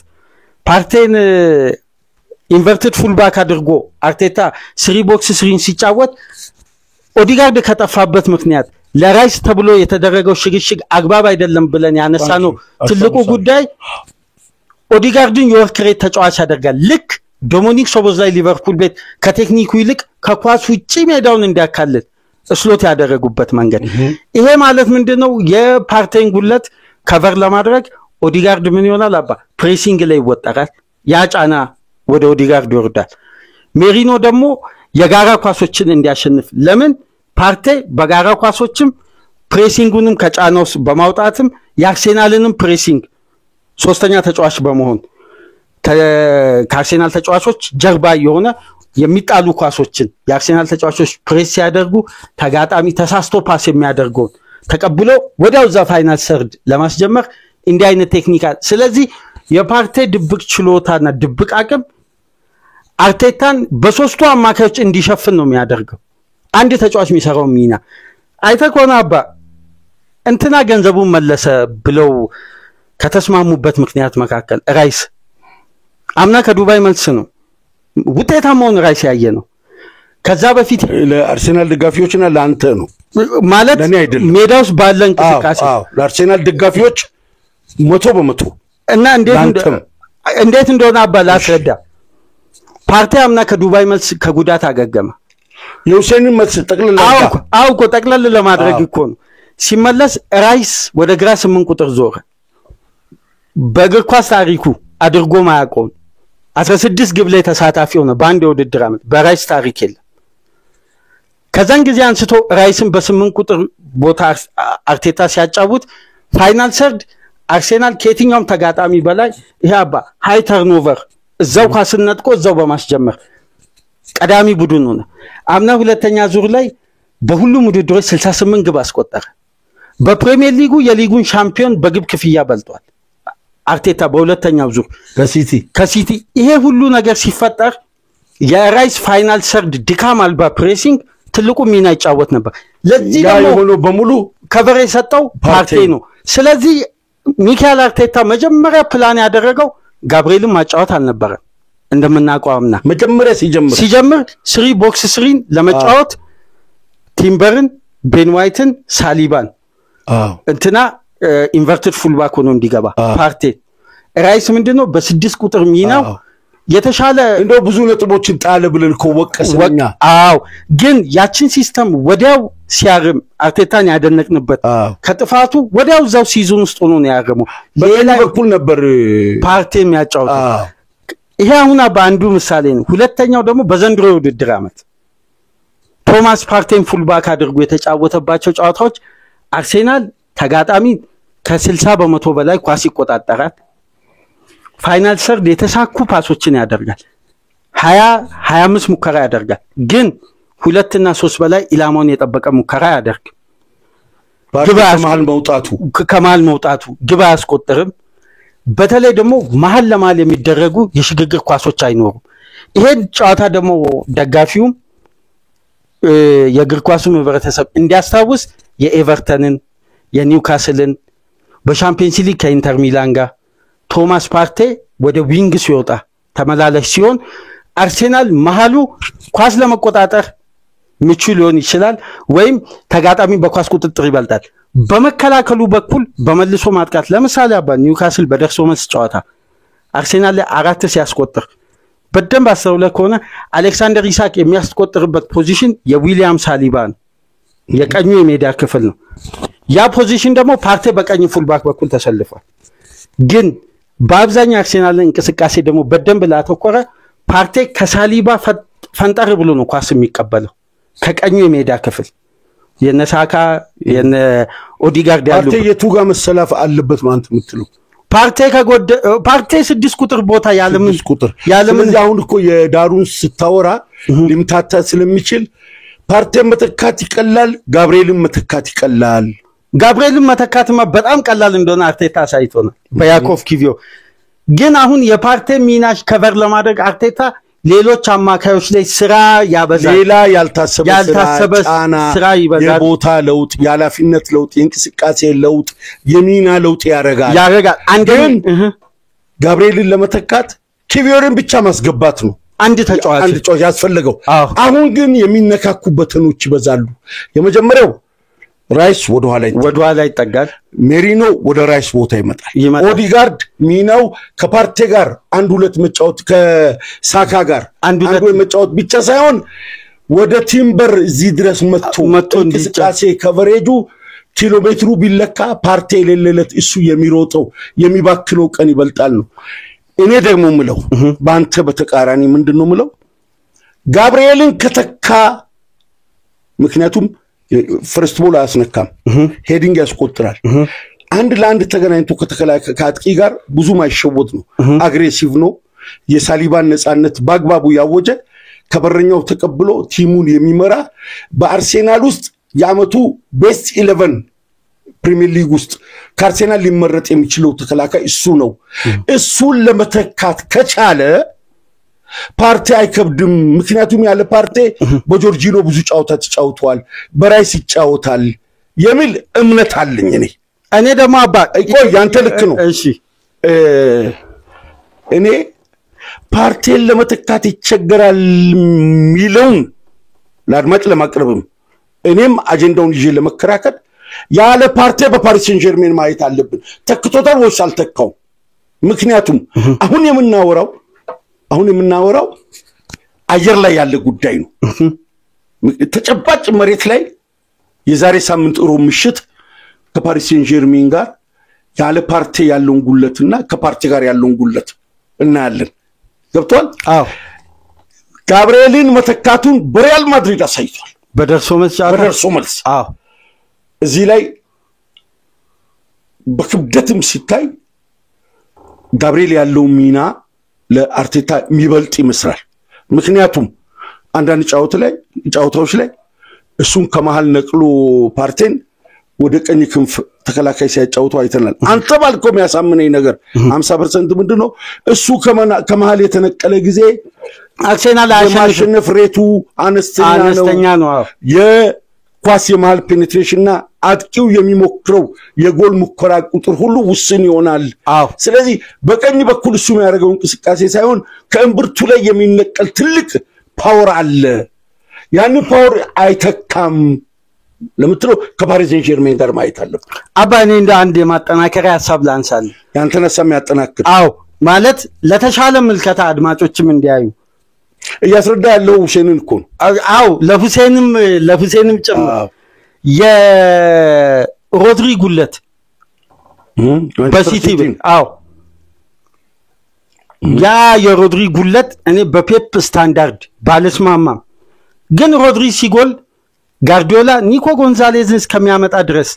ፓርቴን ኢንቨርትድ ፉል ባክ አድርጎ አርቴታ 3 ቦክስ 3 ሲጫወት ኦዲጋርድ ከጠፋበት ምክንያት ለራይስ ተብሎ የተደረገው ሽግሽግ አግባብ አይደለም ብለን ያነሳነው ትልቁ ጉዳይ ኦዲጋርድን የወርክሬት ተጫዋች ያደርጋል ልክ ዶሚኒክ ሶቦዝላይ ሊቨርፑል ቤት ከቴክኒኩ ይልቅ ከኳስ ውጪ ሜዳውን እንዲያካልል ስሎት ያደረጉበት መንገድ ይሄ ማለት ምንድነው የፓርቴን ጉለት ከቨር ለማድረግ ኦዲጋርድ ምን ይሆናል ፕሬሲንግ ላይ ይወጣራል ያ ጫና ወደ ኦዲጋርድ ይወርዳል ሜሪኖ ደግሞ የጋራ ኳሶችን እንዲያሸንፍ ለምን ፓርቴ በጋራ ኳሶችም ፕሬሲንጉንም ከጫናው በማውጣትም የአርሴናልንም ፕሬሲንግ ሶስተኛ ተጫዋች በመሆን ከአርሴናል ተጫዋቾች ጀርባ የሆነ የሚጣሉ ኳሶችን የአርሴናል ተጫዋቾች ፕሬስ ሲያደርጉ ተጋጣሚ ተሳስቶ ፓስ የሚያደርገው ተቀብሎ ወዲያው ዛ ፋይናል ሰርድ ለማስጀመር እንዲህ አይነት ቴክኒካል ስለዚህ የፓርቴ ድብቅ ችሎታና ድብቅ አቅም አርቴታን በሶስቱ አማካዮች እንዲሸፍን ነው የሚያደርገው አንድ ተጫዋች የሚሰራው ሚና አይተኮና እንትና ገንዘቡን መለሰ ብለው ከተስማሙበት ምክንያት መካከል ራይስ አምና ከዱባይ መልስ ነው ውጤታማውን ራይስ ያየ ነው ከዛ በፊት ለአርሴናል ደጋፊዎችና ለአንተ ነው ማለት ሜዳውስ ባለ እንቅስቃሴ ለአርሴናል ደጋፊዎች 100% እና እንዴት እንደሆነ አባላ አስረዳ ፓርቲ አምና ከዱባይ መልስ ከጉዳት አገገመ የሁሴንን መልስ ጠቅለል አውቆ ጠቅለል ለማድረግ እኮ ነው ሲመለስ ራይስ ወደ ግራ 8 ቁጥር ዞረ በእግር ኳስ ታሪኩ አድርጎ ማያቆም 16 ግብ ላይ ተሳታፊ ሆነ በአንድ የውድድር ዓመት በራይስ ታሪክ የለም ከዛን ጊዜ አንስቶ ራይስን በ8 ቁጥር ቦታ አርቴታ ሲያጫውት ፋይናል ሰርድ አርሴናል ከየትኛውም ተጋጣሚ በላይ ይሄ ሃይ ተርኖቨር እዛው ኳስን ነጥቆ እዛው በማስጀመር ቀዳሚ ቡድን ሆነ አምና ሁለተኛ ዙር ላይ በሁሉም ውድድሮች 68 ግብ አስቆጠረ በፕሪሚየር ሊጉ የሊጉን ሻምፒዮን በግብ ክፍያ በልጧል አርቴታ በሁለተኛው ዙር ከሲቲ ይሄ ሁሉ ነገር ሲፈጠር የራይስ ፋይናል ሰርድ ድካም አልባ ፕሬሲንግ ትልቁ ሚና ይጫወት ነበር ለዚህ ደግሞ በሙሉ ከቨር የሰጠው ፓርቴ ነው ስለዚህ ሚካኤል አርቴታ መጀመሪያ ፕላን ያደረገው ጋብሪኤልን ማጫወት አልነበረም እንደምናቋምና መጀመሪያ ሲጀምር 3 ቦክስ 3 ለመጫወት ቲምበርን ቤን ዋይትን ሳሊባን እንትና ኢንቨርትድ ፉልባክ ሆኖ እንዲገባ ፓርቴ ራይስ ምንድነው በ6 ቁጥር ሚናው የተሻለ እንደው ብዙ ነጥቦችን ጣለ ብለን ኮወቀስኛ ግን ያችን ሲስተም ወዲያው ሲያርም አርቴታን ያደነቅንበት ከጥፋቱ ወዲያው ዛው ሲዝን ውስጥ ሆኖ ነው ያገመው በሌላ በኩል ነበር ፓርቴ የሚያጫውተው ይሄ አሁን በአንዱ ምሳሌ ነው ሁለተኛው ደግሞ በዘንድሮ ውድድር ዓመት ቶማስ ፓርቴን ፉልባክ አድርጎ የተጫወተባቸው ጨዋታዎች አርሴናል ተጋጣሚ ከ60% በላይ ኳስ ይቆጣጠራል ፋይናል ሰርድ የተሳኩ ፓሶችን ያደርጋል 25 ሙከራ ያደርጋል ግን 2 እና 3 በላይ ኢላማውን የጠበቀ ሙከራ ያደርግ ከማል መውጣቱ ግብ አያስቆጥርም በተለይ ደግሞ መሃል ለማል የሚደረጉ የሽግግር ኳሶች አይኖሩም ይሄን ጨዋታ ደግሞ ደጋፊውም የእግር ኳሱ ማህበረሰብ እንዲያስታውስ የኤቨርተንን የኒውካስልን በሻምፒየንስ ሊግ ከኢንተር ሚላን ጋር ቶማስ ፓርቴ ወደ ዊንግ ሲወጣ ተመላላሽ ሲሆን አርሴናል መሃሉ ኳስ ለመቆጣጠር ምቹ ሊሆን ይችላል ወይም ተጋጣሚ በኳስ ቁጥጥር ይበልጣል በመከላከሉ በኩል በመልሶ ማጥቃት ለምሳሌ ኒውካስል በደርሶ መልስ ጨዋታ አርሴናል ላይ 4 ሲያስቆጥር በደንብ አስተውለ ከሆነ አሌክሳንደር ኢሳክ የሚያስቆጥርበት ፖዚሽን የዊሊያም ሳሊባን የቀኙ የሜዳ ክፍል ነው ያ ፖዚሽን ደግሞ ፓርቴ በቀኝ ፉልባክ በኩል ተሰልፏል ግን በአብዛኛው አርሴናል እንቅስቃሴ ደግሞ በደንብ ላተኮረ ፓርቴ ከሳሊባ ፈንጠር ብሎ ነው ኳስ የሚቀበለው ከቀኙ የሜዳ ክፍል የነሳካ የነ ኦዲጋርድ ያለው ፓርቴ የቱጋ መሰላፍ አለበት ማለት የምትለው ፓርቴ 6 ቁጥር ቦታ ያለምን አሁን እኮ የዳሩን ስታወራ ሊምታታ ስለሚችል ፓርቴ መተካት ይቀላል ጋብሪኤልን መተካት ይቀላል ጋብሪኤልን መተካትማ በጣም ቀላል እንደሆነ አርቴታ ሳይቶና በያኮቭ ኪቪዮ ግን አሁን የፓርቴ ሚናሽ ከቨር ለማድረግ አርቴታ ሌሎች አማካዮች ላይ ስራ ያበዛል ሌላ ያልታሰበ ስራ ይበዛል የቦታ ለውጥ ያላፊነት ለውጥ የእንቅስቃሴ ለውጥ የሚና ለውጥ ያረጋል አንደን ጋብሪኤልን ለመተካት ኪቪዮርን ብቻ ማስገባት ነው አንድ ተጫዋች ያስፈልገው አሁን ግን የሚነካኩበትኖች ይበዛሉ የመጀመሪያው ራይስ ወደ ኋላ ይጠጋል ሜሪኖ ወደ ራይስ ቦታ ይመጣል ኦዲጋርድ ሚናው ከፓርቴ ጋር 1-2 መጫወት ከሳካ ጋር 1-2 መጫወት ብቻ ሳይሆን ወደ ቲምበር እዚህ ድረስ መጥቶ እንቅስቃሴ ከቨሬጁ ኪሎሜትሩ ቢለካ ፓርቴ የሌለለት እሱ የሚሮጠው የሚባክነው ቀን ይበልጣል ነው እኔ ደግሞ ምለው ባንተ በተቃራኒ ምንድነው ምለው ጋብሪኤልን ከተካ ምክንያቱም ፈርስት ቦል አስነካም ሄዲንግ ያስቆጥራል አንድ ለአንድ ተገናኝቶ ከአጥቂ ጋር ብዙ ማይሸወት ነው አግሬሲቭ ነው የሳሊባን ነፃነት ባግባቡ ያወጀ ከበረኛው ተቀብሎ ቲሙን የሚመራ በአርሴናል ውስጥ ያመቱ ቤስት 11 ፕሪሚየር ሊግ ውስጥ ከአርሴናል ሊመረጥ የሚችለው ተከላካይ እሱ ነው እሱን ለመተካት ከቻለ ፓርቴ አይከብድም ምክንያቱም ያለ ፓርቴ በጆርጂኖ ብዙ ጫውታ ተጫውቷል በራይስ ይጫወታል የሚል እምነት አለኝ እኔ ደግሞ ቆይ ያንተ ልክ ነው እሺ እኔ ፓርቴን ለመተካት ይቸገራል ሚለውን ለአድማጭ ለማቅረብም እኔም አጀንዳውን ይዤ ለመከራከር ያለ ፓርቴ በፓሪስ ሴን ጀርሜን ማየት አለብን ተክቶታል ወይስ አልተካው ምክንያቱም አሁን የምናወራው አየር ላይ ያለ ጉዳይ ነው። ተጨባጭ መሬት ላይ የዛሬ ሳምንት ሮብ ምሽት ከፓሪስ ሴን ጀርሜን ጋር ያለ ፓርቲ ያለውን ጉለትና ከፓርቲ ጋር ያለውን ጉለት እናያለን። ገብቷል? አዎ ጋብርኤልን መተካቱን በሪያል ማድሪድ አሳይቷል። በደርሶ መልስ አዎ እዚህ ላይ በክብደትም ሲታይ ጋብርኤል ያለው ሚና ለአርቴታ የሚበልጥ ይመስላል። ምክንያቱም አንዳንድ ጫውታዎች ላይ እሱን ከመሃል ነቅሎ ፓርቴን ወደ ቀኝ ክንፍ ተከላካይ ሲያጫውተው አይተናል። አንተ ባልከው የሚያሳምነኝ ነገር 50% ምንድነው እሱ ከመሃል የተነቀለ ጊዜ አርሴናል የማሸነፍ ሬቱ አነስተኛ ነው። የኳስ የመሃል ፔኔትሬሽንና አጥቂው የሚሞክረው የጎል ሙከራ ቁጥር ሁሉ ውስን ይሆናል። ስለዚህ በቀኝ በኩል እሱ የሚያደርገው እንቅስቃሴ ሳይሆን ከእምብርቱ ላይ የሚነቀል ትልቅ ፓወር አለ። ያን ፓወር አይተካም ለምትለው ከፓሪስ ሴን ጀርሜን ጋር ማየት አለበት። አባኔ እንደ አንድ የማጠናከሪያ ሐሳብ ላንሳል። ያንተን ሐሳብ ያጠናክር። ማለት ለተሻለ ምልከታ አድማጮችም እንዲያዩ እያስረዳ ያለው ሁሴንን እኮ ነው። ለሁሴንም ጭምር የሮድሪ ጉለት በሲቲ ያ የሮድሪ ጉለት እኔ በፔፕ ስታንዳርድ ባለስማማም ግን ሮድሪ ሲጎል ጋርዲዮላ ኒኮ ጎንዛሌዝን እስከሚያመጣ ድረስ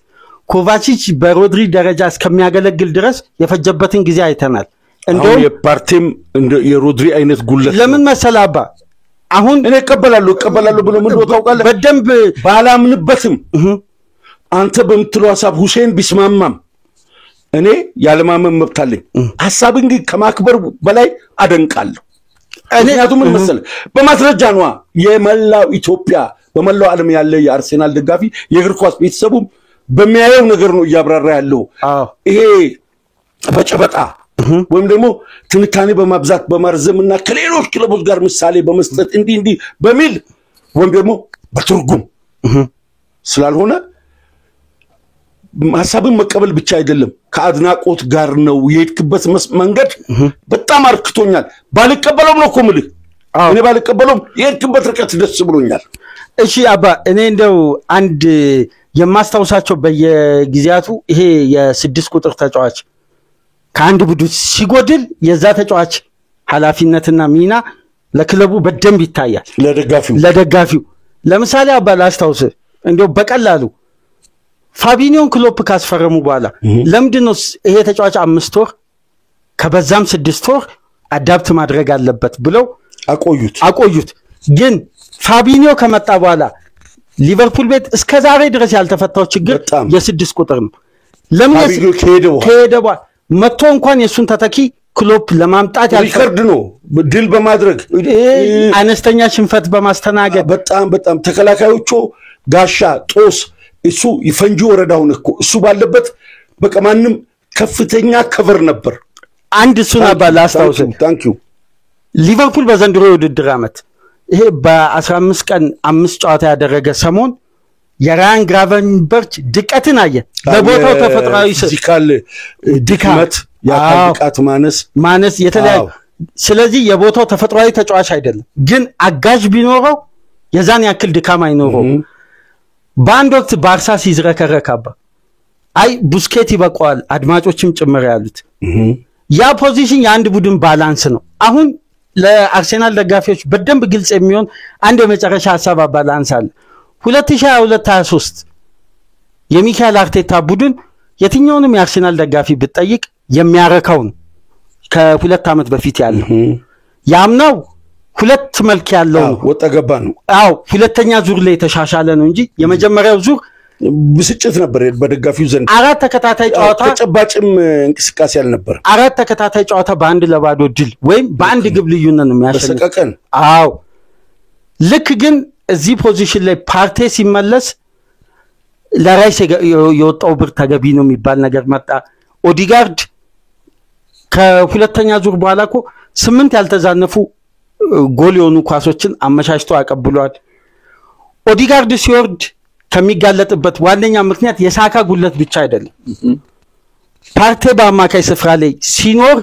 ኮቫቺች በሮድሪ ደረጃ እስከሚያገለግል ድረስ የፈጀበትን ጊዜ አይተናል። እንደው የፓርቲም የሮድሪ አይነት ጉለት ለምን መሰላባ አሁን እኔ እቀበላለሁ ብሎ ምን ታውቃለህ? በደንብ ባላምንበትም አንተ በምትለው ሐሳብ ሁሴን ቢስማማም እኔ ያለማመን መብት አለኝ። ሐሳብን ግን ከማክበር በላይ አደንቃለሁ። ምክንያቱም ምን መሰለህ በማስረጃ ነው የመላው ኢትዮጵያ በመላው ዓለም ያለ የአርሴናል ደጋፊ የእግር ኳስ ቤተሰቡም በሚያየው ነገር ነው እያብራራ ያለው። ይሄ በጨበጣ ወይም ደግሞ ትንታኔ በማብዛት በማርዘምና ከሌሎች ክለቦች ጋር ምሳሌ በመስጠት እንዲህ በሚል ወይም ደግሞ በትርጉም ስላልሆነ ሐሳብን መቀበል ብቻ አይደለም ከአድናቆት ጋር ነው የሄድክበት መንገድ በጣም አርክቶኛል። ባልቀበለውም ነው ኮምልህ እኔ ባልቀበለውም የሄድክበት ርቀት ደስ ብሎኛል። እሺ አባ እኔ እንደው አንድ የማስታውሳቸው በየጊዜያቱ ይሄ የ6 ቁጥር ተጫዋች ከአንድ ቡድን ሲጎድል የዛ ተጫዋች ኃላፊነትና ሚና ለክለቡ በደንብ ይታያል። ለደጋፊው ለምሳሌ አባ ላስታውስ እንደው በቀላሉ ፋቢኒዮን ክሎፕ ካስፈረሙ በኋላ ለምንድነው ይሄ ተጫዋች 5 ወር ከበዛም 6 ወር አዳፕት ማድረግ አለበት ብለው አቆዩት። ግን ፋቢኒዮ ከመጣ በኋላ ሊቨርፑል ቤት እስከ ዛሬ ድረስ ያልተፈታው ችግር የ6 ቁጥር ነው። ለምን ከሄደ በኋላ መጥቶ እንኳን የሱን ተተኪ ክሎፕ ለማምጣት ሪከርድ ነው ድል በማድረግ አነስተኛ ሽንፈት በማስተናገድ በጣም ተከላካዮቹ ጋሻ ጦስ እሱ ይፈንጂ ወረዳውን እኮ እሱ ባለበት በቀማንም ከፍተኛ ከቨር ነበር። አንድ እሱና ባላስታውስ ታንኪዩ ሊቨርፑል በዘንድሮ ውድድር ዓመት ይሄ በ15 ቀን 5 ጨዋታ ያደረገ ሰሞን የራያን ግራቨንበርች ድቀትን አየ። በቦታው ተፈጥሯዊ ፊዚካል ድክመት የአካል ብቃት ማነስ የተለያየ ስለዚህ የቦታው ተፈጥሯዊ ተጫዋች አይደለም። ግን አጋዥ ቢኖረው የዛን ያክል ድካም አይኖረው። በአንድ ወቅት ባርሳ ሲዝረከረካባ አይ ቡስኬት ይበቃዋል አድማጮችም ጭምር ያሉት ያ ፖዚሽን የአንድ ቡድን ባላንስ ነው። አሁን ለአርሴናል ደጋፊዎች በደንብ ግልጽ የሚሆን አንድ የመጨረሻ ሐሳብ ባላንስ አለ። 2022-23 የሚካኤል አርቴታ ቡድን የትኛውንም የአርሴናል ደጋፊ ብትጠይቅ የሚያረካው ነው ከሁለት ዓመት በፊት ያለው። ያምናው ሁለት መልክ ያለው ነው ወጣገባ ነው። ሁለተኛ ዙር ላይ ተሻሻለ ነው እንጂ የመጀመሪያው ዙር ብስጭት ነበር በደጋፊው ዘንድ። 4 ተከታታይ ጨዋታ ተጨባጭም እንቅስቃሴ አልነበር። 4 ተከታታይ ጨዋታ በአንድ ለባዶ ድል ወይም በአንድ ግብ ልዩነት ነው የሚያሸንፈው። በሰቀቀን ልክ ግን እዚህ ፖዚሽን ላይ ፓርቴ ሲመለስ ለራይስ የወጣው ብር ተገቢ ነው የሚባል ነገር መጣ። ኦዲጋርድ ከሁለተኛ ዙር በኋላ እኮ 8 ያልተዛነፉ ጎል የሆኑ ኳሶችን አመቻችቶ አቀብሏል። ኦዲጋርድ ሲወርድ ከሚጋለጥበት ዋነኛ ምክንያት የሳካ ጉለት ብቻ አይደለም። ፓርቴ በአማካይ ስፍራ ላይ ሲኖር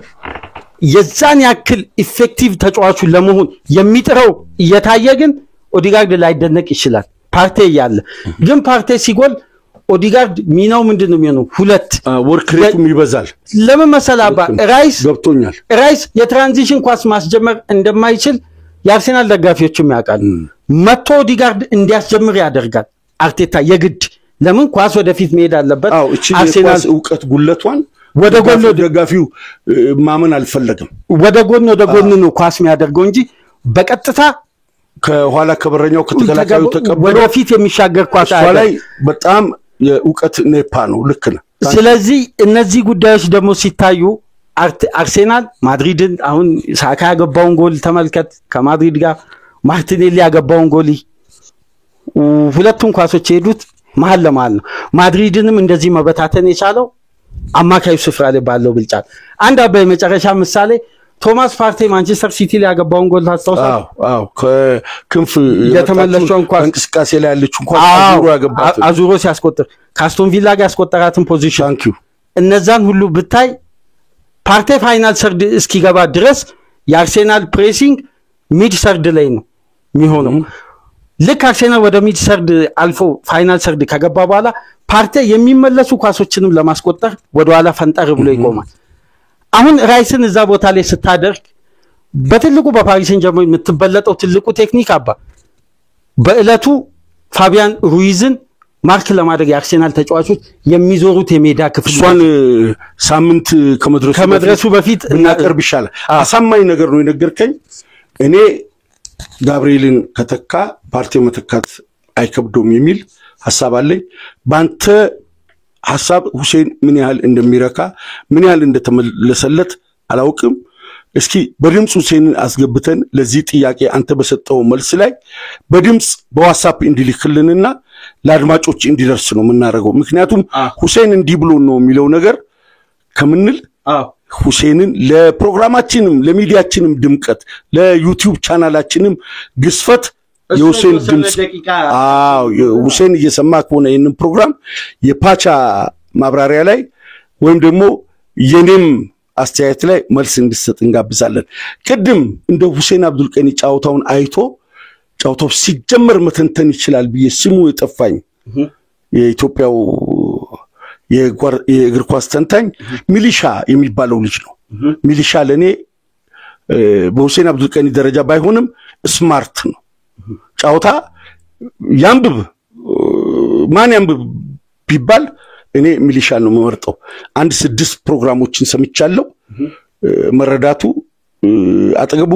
የዛን ያክል ኢፌክቲቭ ተጫዋቹ ለመሆን የሚጥረው እየታየ ግን ኦዲጋርድ ላይደነቅ ይችላል ፓርቴ ያለ ግን ፓርቴ ሲጎል ኦዲጋርድ ሚናው ምንድነው የሚሆነው ሁለት ወርክ ሬቱም ይበዛል ለምን መሰላባ ራይስ ገብቶኛል ራይስ የትራንዚሽን ኳስ ማስጀመር እንደማይችል የአርሰናል ደጋፊዎችም ያውቃሉ መጥቶ ኦዲጋርድ እንዲያስጀምር ያደርጋል አርቴታ የግድ ለምን ኳስ ወደፊት መሄድ አለበት አርሰናል ዕውቀት ጉለቷን ወደ ጎን ደጋፊው ማመን አልፈለግም ወደ ጎን ነው ኳስ የሚያደርገው እንጂ በቀጥታ ከኋላ ከበረኛው ከተከላካዩ ተቀበለ ወደፊት የሚሻገር ኳስ ላይ በጣም የዕውቀት ኔፓ ነው ልክ ነው ስለዚህ እነዚህ ጉዳዮች ደግሞ ሲታዩ አርሰናል ማድሪድን አሁን ሳካ ያገባውን ጎል ተመልከት ከማድሪድ ጋር ማርቲኔሊ ያገባውን ጎል ሁለቱም ኳሶች ሄዱት መሃል ለመሃል ነው ማድሪድንም እንደዚህ መበታተን የቻለው አማካዩ ስፍራ ላይ ባለው ብልጫ አንድ አባይ መጨረሻ ምሳሌ ቶማስ ፓርቴ ማንቸስተር ሲቲ ላይ ያገባውን ጎል ታስታውሳለህ አዎ ከክንፍ የተመለሰው እንኳን እንቅስቃሴ ላይ ያለች እንኳን አዙሮ ያገባት አዙሮ ሲያስቆጥር ካስቶን ቪላ ጋር ያስቆጠራትን ፖዚሽን ታንኪዩ እነዛን ሁሉ ብታይ ፓርቴ ፋይናል ሰርድ እስኪገባ ድረስ የአርሰናል ፕሬሲንግ ሚድ ሰርድ ላይ ነው የሚሆነው ልክ አርሰናል ወደ ሚድ ሰርድ አልፎ ፋይናል ሰርድ ከገባ በኋላ ፓርቴ የሚመለሱ ኳሶችንም ለማስቆጠር ወደ ኋላ ፈንጠር ብሎ ይቆማል አሁን ራይስን እዛ ቦታ ላይ ስታደርግ በትልቁ በፓሪስ ሰን ጀርመን የምትበለጠው ትልቁ ቴክኒክ አባ በእለቱ ፋቢያን ሩይዝን ማርክ ለማድረግ የአርሰናል ተጫዋቾች የሚዞሩት የሜዳ ክፍል ሷን ሳምንት ከመድረሱ በፊት እናቀርብ ይሻላል አሳማኝ ነገር ነው የነገርከኝ እኔ ጋብሪኤልን ከተካ ፓርቴው መተካት አይከብዶም የሚል ሐሳብ አለኝ ባንተ ሐሳብ ሁሴን ምን ያህል እንደሚረካ ምን ያህል እንደተመለሰለት አላውቅም እስኪ በድምጽ ሁሴንን አስገብተን ለዚህ ጥያቄ አንተ በሰጠው መልስ ላይ በድምጽ በዋትስአፕ እንዲልክልንና ለአድማጮች እንዲደርስ ነው የምናደርገው ምክንያቱም ሁሴን እንዲህ ብሎ ነው የሚለው ነገር ከምንል ሁሴንን ለፕሮግራማችንም ለሚዲያችንም ድምቀት ለዩቲዩብ ቻናላችንም ግስፈት የሁሴን ድምጽ ሁሴን እየሰማ ከሆነ ይሄንን ፕሮግራም የፓቻ ማብራሪያ ላይ ወይም ደግሞ የኔም አስተያየት ላይ መልስ እንድሰጥ እንጋብዛለን ቅድም እንደ ሁሴን አብዱልቀኒ ጫውታውን አይቶ ጫውታው ሲጀመር መተንተን ይችላል ብዬ ስሙ የጠፋኝ የኢትዮጵያው የእግር ኳስ ተንታኝ ሚሊሻ የሚባለው ልጅ ነው ሚሊሻ ለኔ በሁሴን አብዱልቀኒ ደረጃ ባይሆንም ስማርት ነው ጫውታ ያንብብ ማን ያንብብ ቢባል እኔ ሚሊሻ ነው መመርጠው አንድ 6 ፕሮግራሞችን ሰምቻለሁ መረዳቱ አጠገቡ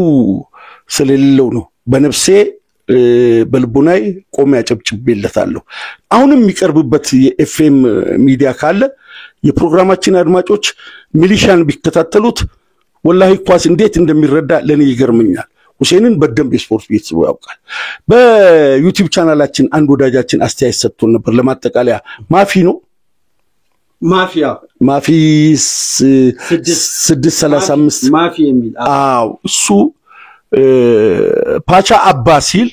ስለሌለው ነው በነፍሴ በልቦናይ ቆም ያጨብጭብለታለሁ አሁንም የሚቀርብበት የኤፍኤም ሚዲያ ካለ የፕሮግራማችን አድማጮች ሚሊሻን ቢከታተሉት ወላሂ ኳስ እንዴት እንደሚረዳ ለኔ ይገርመኛል ሁሴንን በደንብ የስፖርት ቤተሰቡ ያውቃል በዩቲዩብ ቻናላችን አንድ ወዳጃችን አስተያየት ሰጥቶን ነበር ለማጠቃለያ ማፊ ነው ማፊ 635 ማፊ የሚል እሱ ፓቻ አባ ሲል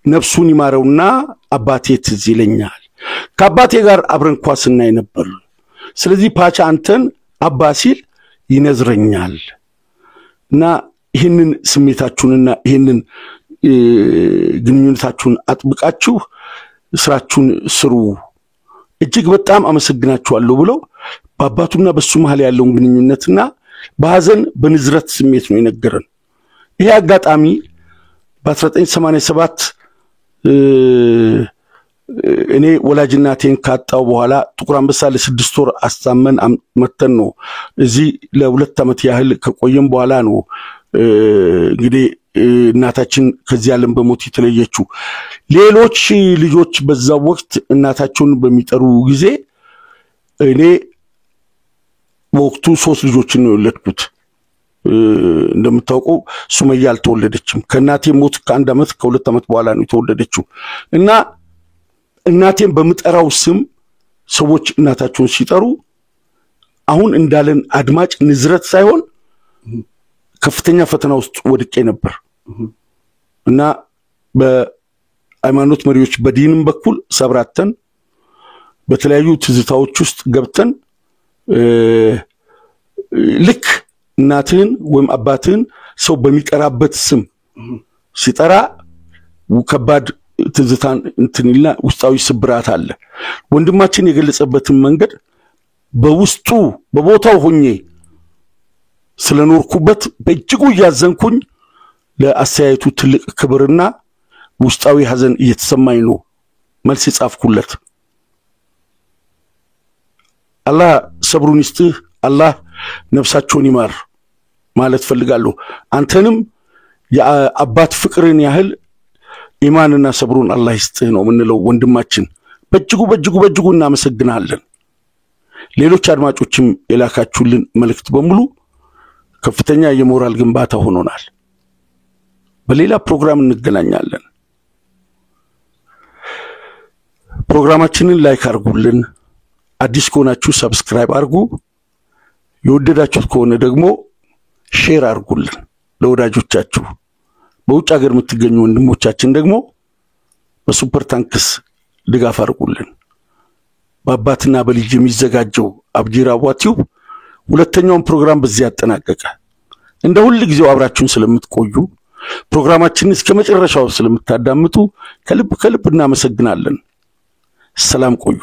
ነፍሱን ይማረውና አባቴ ትዝ ይለኛል ከአባቴ ጋር አብረን ኳስ እናይ ነበር ስለዚህ ፓቻ አንተን አባ ሲል ይነዝረኛል እና ይሄንን ስሜታችሁንና ይሄንን ግንኙነታችሁን አጥብቃችሁ ስራችሁን ስሩ እጅግ በጣም አመሰግናችኋለሁ ብሎ በአባቱና በሱ መሃል ያለውን ግንኙነትና በሐዘን በንዝረት ስሜት ነው የነገረን ይሄ አጋጣሚ በ1987 እኔ ወላጅናቴን ካጣው በኋላ ጥቁር አንበሳ ለ6 ወር አስተማመን መተን ነው እዚህ ለ2 አመት ያህል ከቆየም በኋላ ነው እንግዲህ እናታችን ከዚህ ዓለም በሞት የተለየችው ሌሎች ልጆች በዛው ወቅት እናታቸውን በሚጠሩ ጊዜ እኔ ወቅቱ 3 ልጆችን ነው የወለድኩት እንደምታውቁ ሱመያ አልተወለደችም ከናቴ ሞት ከ1 አመት ከ2 አመት በኋላ ነው የተወለደችው እና እናቴን በመጠራው ስም ሰዎች እናታቸውን ሲጠሩ አሁን እንዳለን አድማጭ ንዝረት ሳይሆን ከፍተኛ ፈተና ውስጥ ወድቄ ነበር እና በሃይማኖት መሪዎች በዲንም በኩል ሰብራተን በተለያዩ ትዝታዎች ውስጥ ገብተን ልክ እናትህን ወይም አባትህን ሰው በሚጠራበት ስም ሲጠራ ከባድ ትዝታን እንትንልና ውስጣዊ ስብራት አለ ወንድማችን የገለጸበትን መንገድ በውስጡ በቦታው ሆኜ ስለኖርኩበት በእጅጉ ያዘንኩኝ ለአስተያየቱ ትልቅ ክብርና ውስጣዊ ሐዘን እየተሰማኝ ነው መልስ ጻፍኩለት አላህ ሰብሩን ይስጥህ አላህ ነፍሳቸውን ይማር ማለት ፈልጋለሁ አንተንም የአባት ፍቅርን ያህል ኢማንና ሰብሩን አላህ ይስጥህ ነው ምንለው ወንድማችን በእጅጉ እናመሰግናለን ሌሎች አድማጮችም የላካችሁልን መልእክት በሙሉ ከፍተኛ የሞራል ግንባታ ሆኖናል በሌላ ፕሮግራም እንገናኛለን ፕሮግራማችንን ላይክ አድርጉልን አዲስ ከሆናችሁ ሰብስክራይብ አድርጉ የወደዳችሁት ከሆነ ደግሞ ሼር አድርጉልን ለወዳጆቻችሁ በውጭ ሀገር የምትገኙ ወንድሞቻችን ደግሞ በሱፐር ታንክስ ድጋፍ አድርጉልን በአባትና በልጅ የሚዘጋጀው አብጂራ ዋቲው ሁለተኛውን ፕሮግራም በዚህ ያጠናቀቀ እንደ ሁሉ ጊዜው አብራችሁን ስለምትቆዩ ፕሮግራማችንን እስከመጨረሻው ስለምታዳምጡ ከልብ እናመሰግናለን ሰላም ቆዩ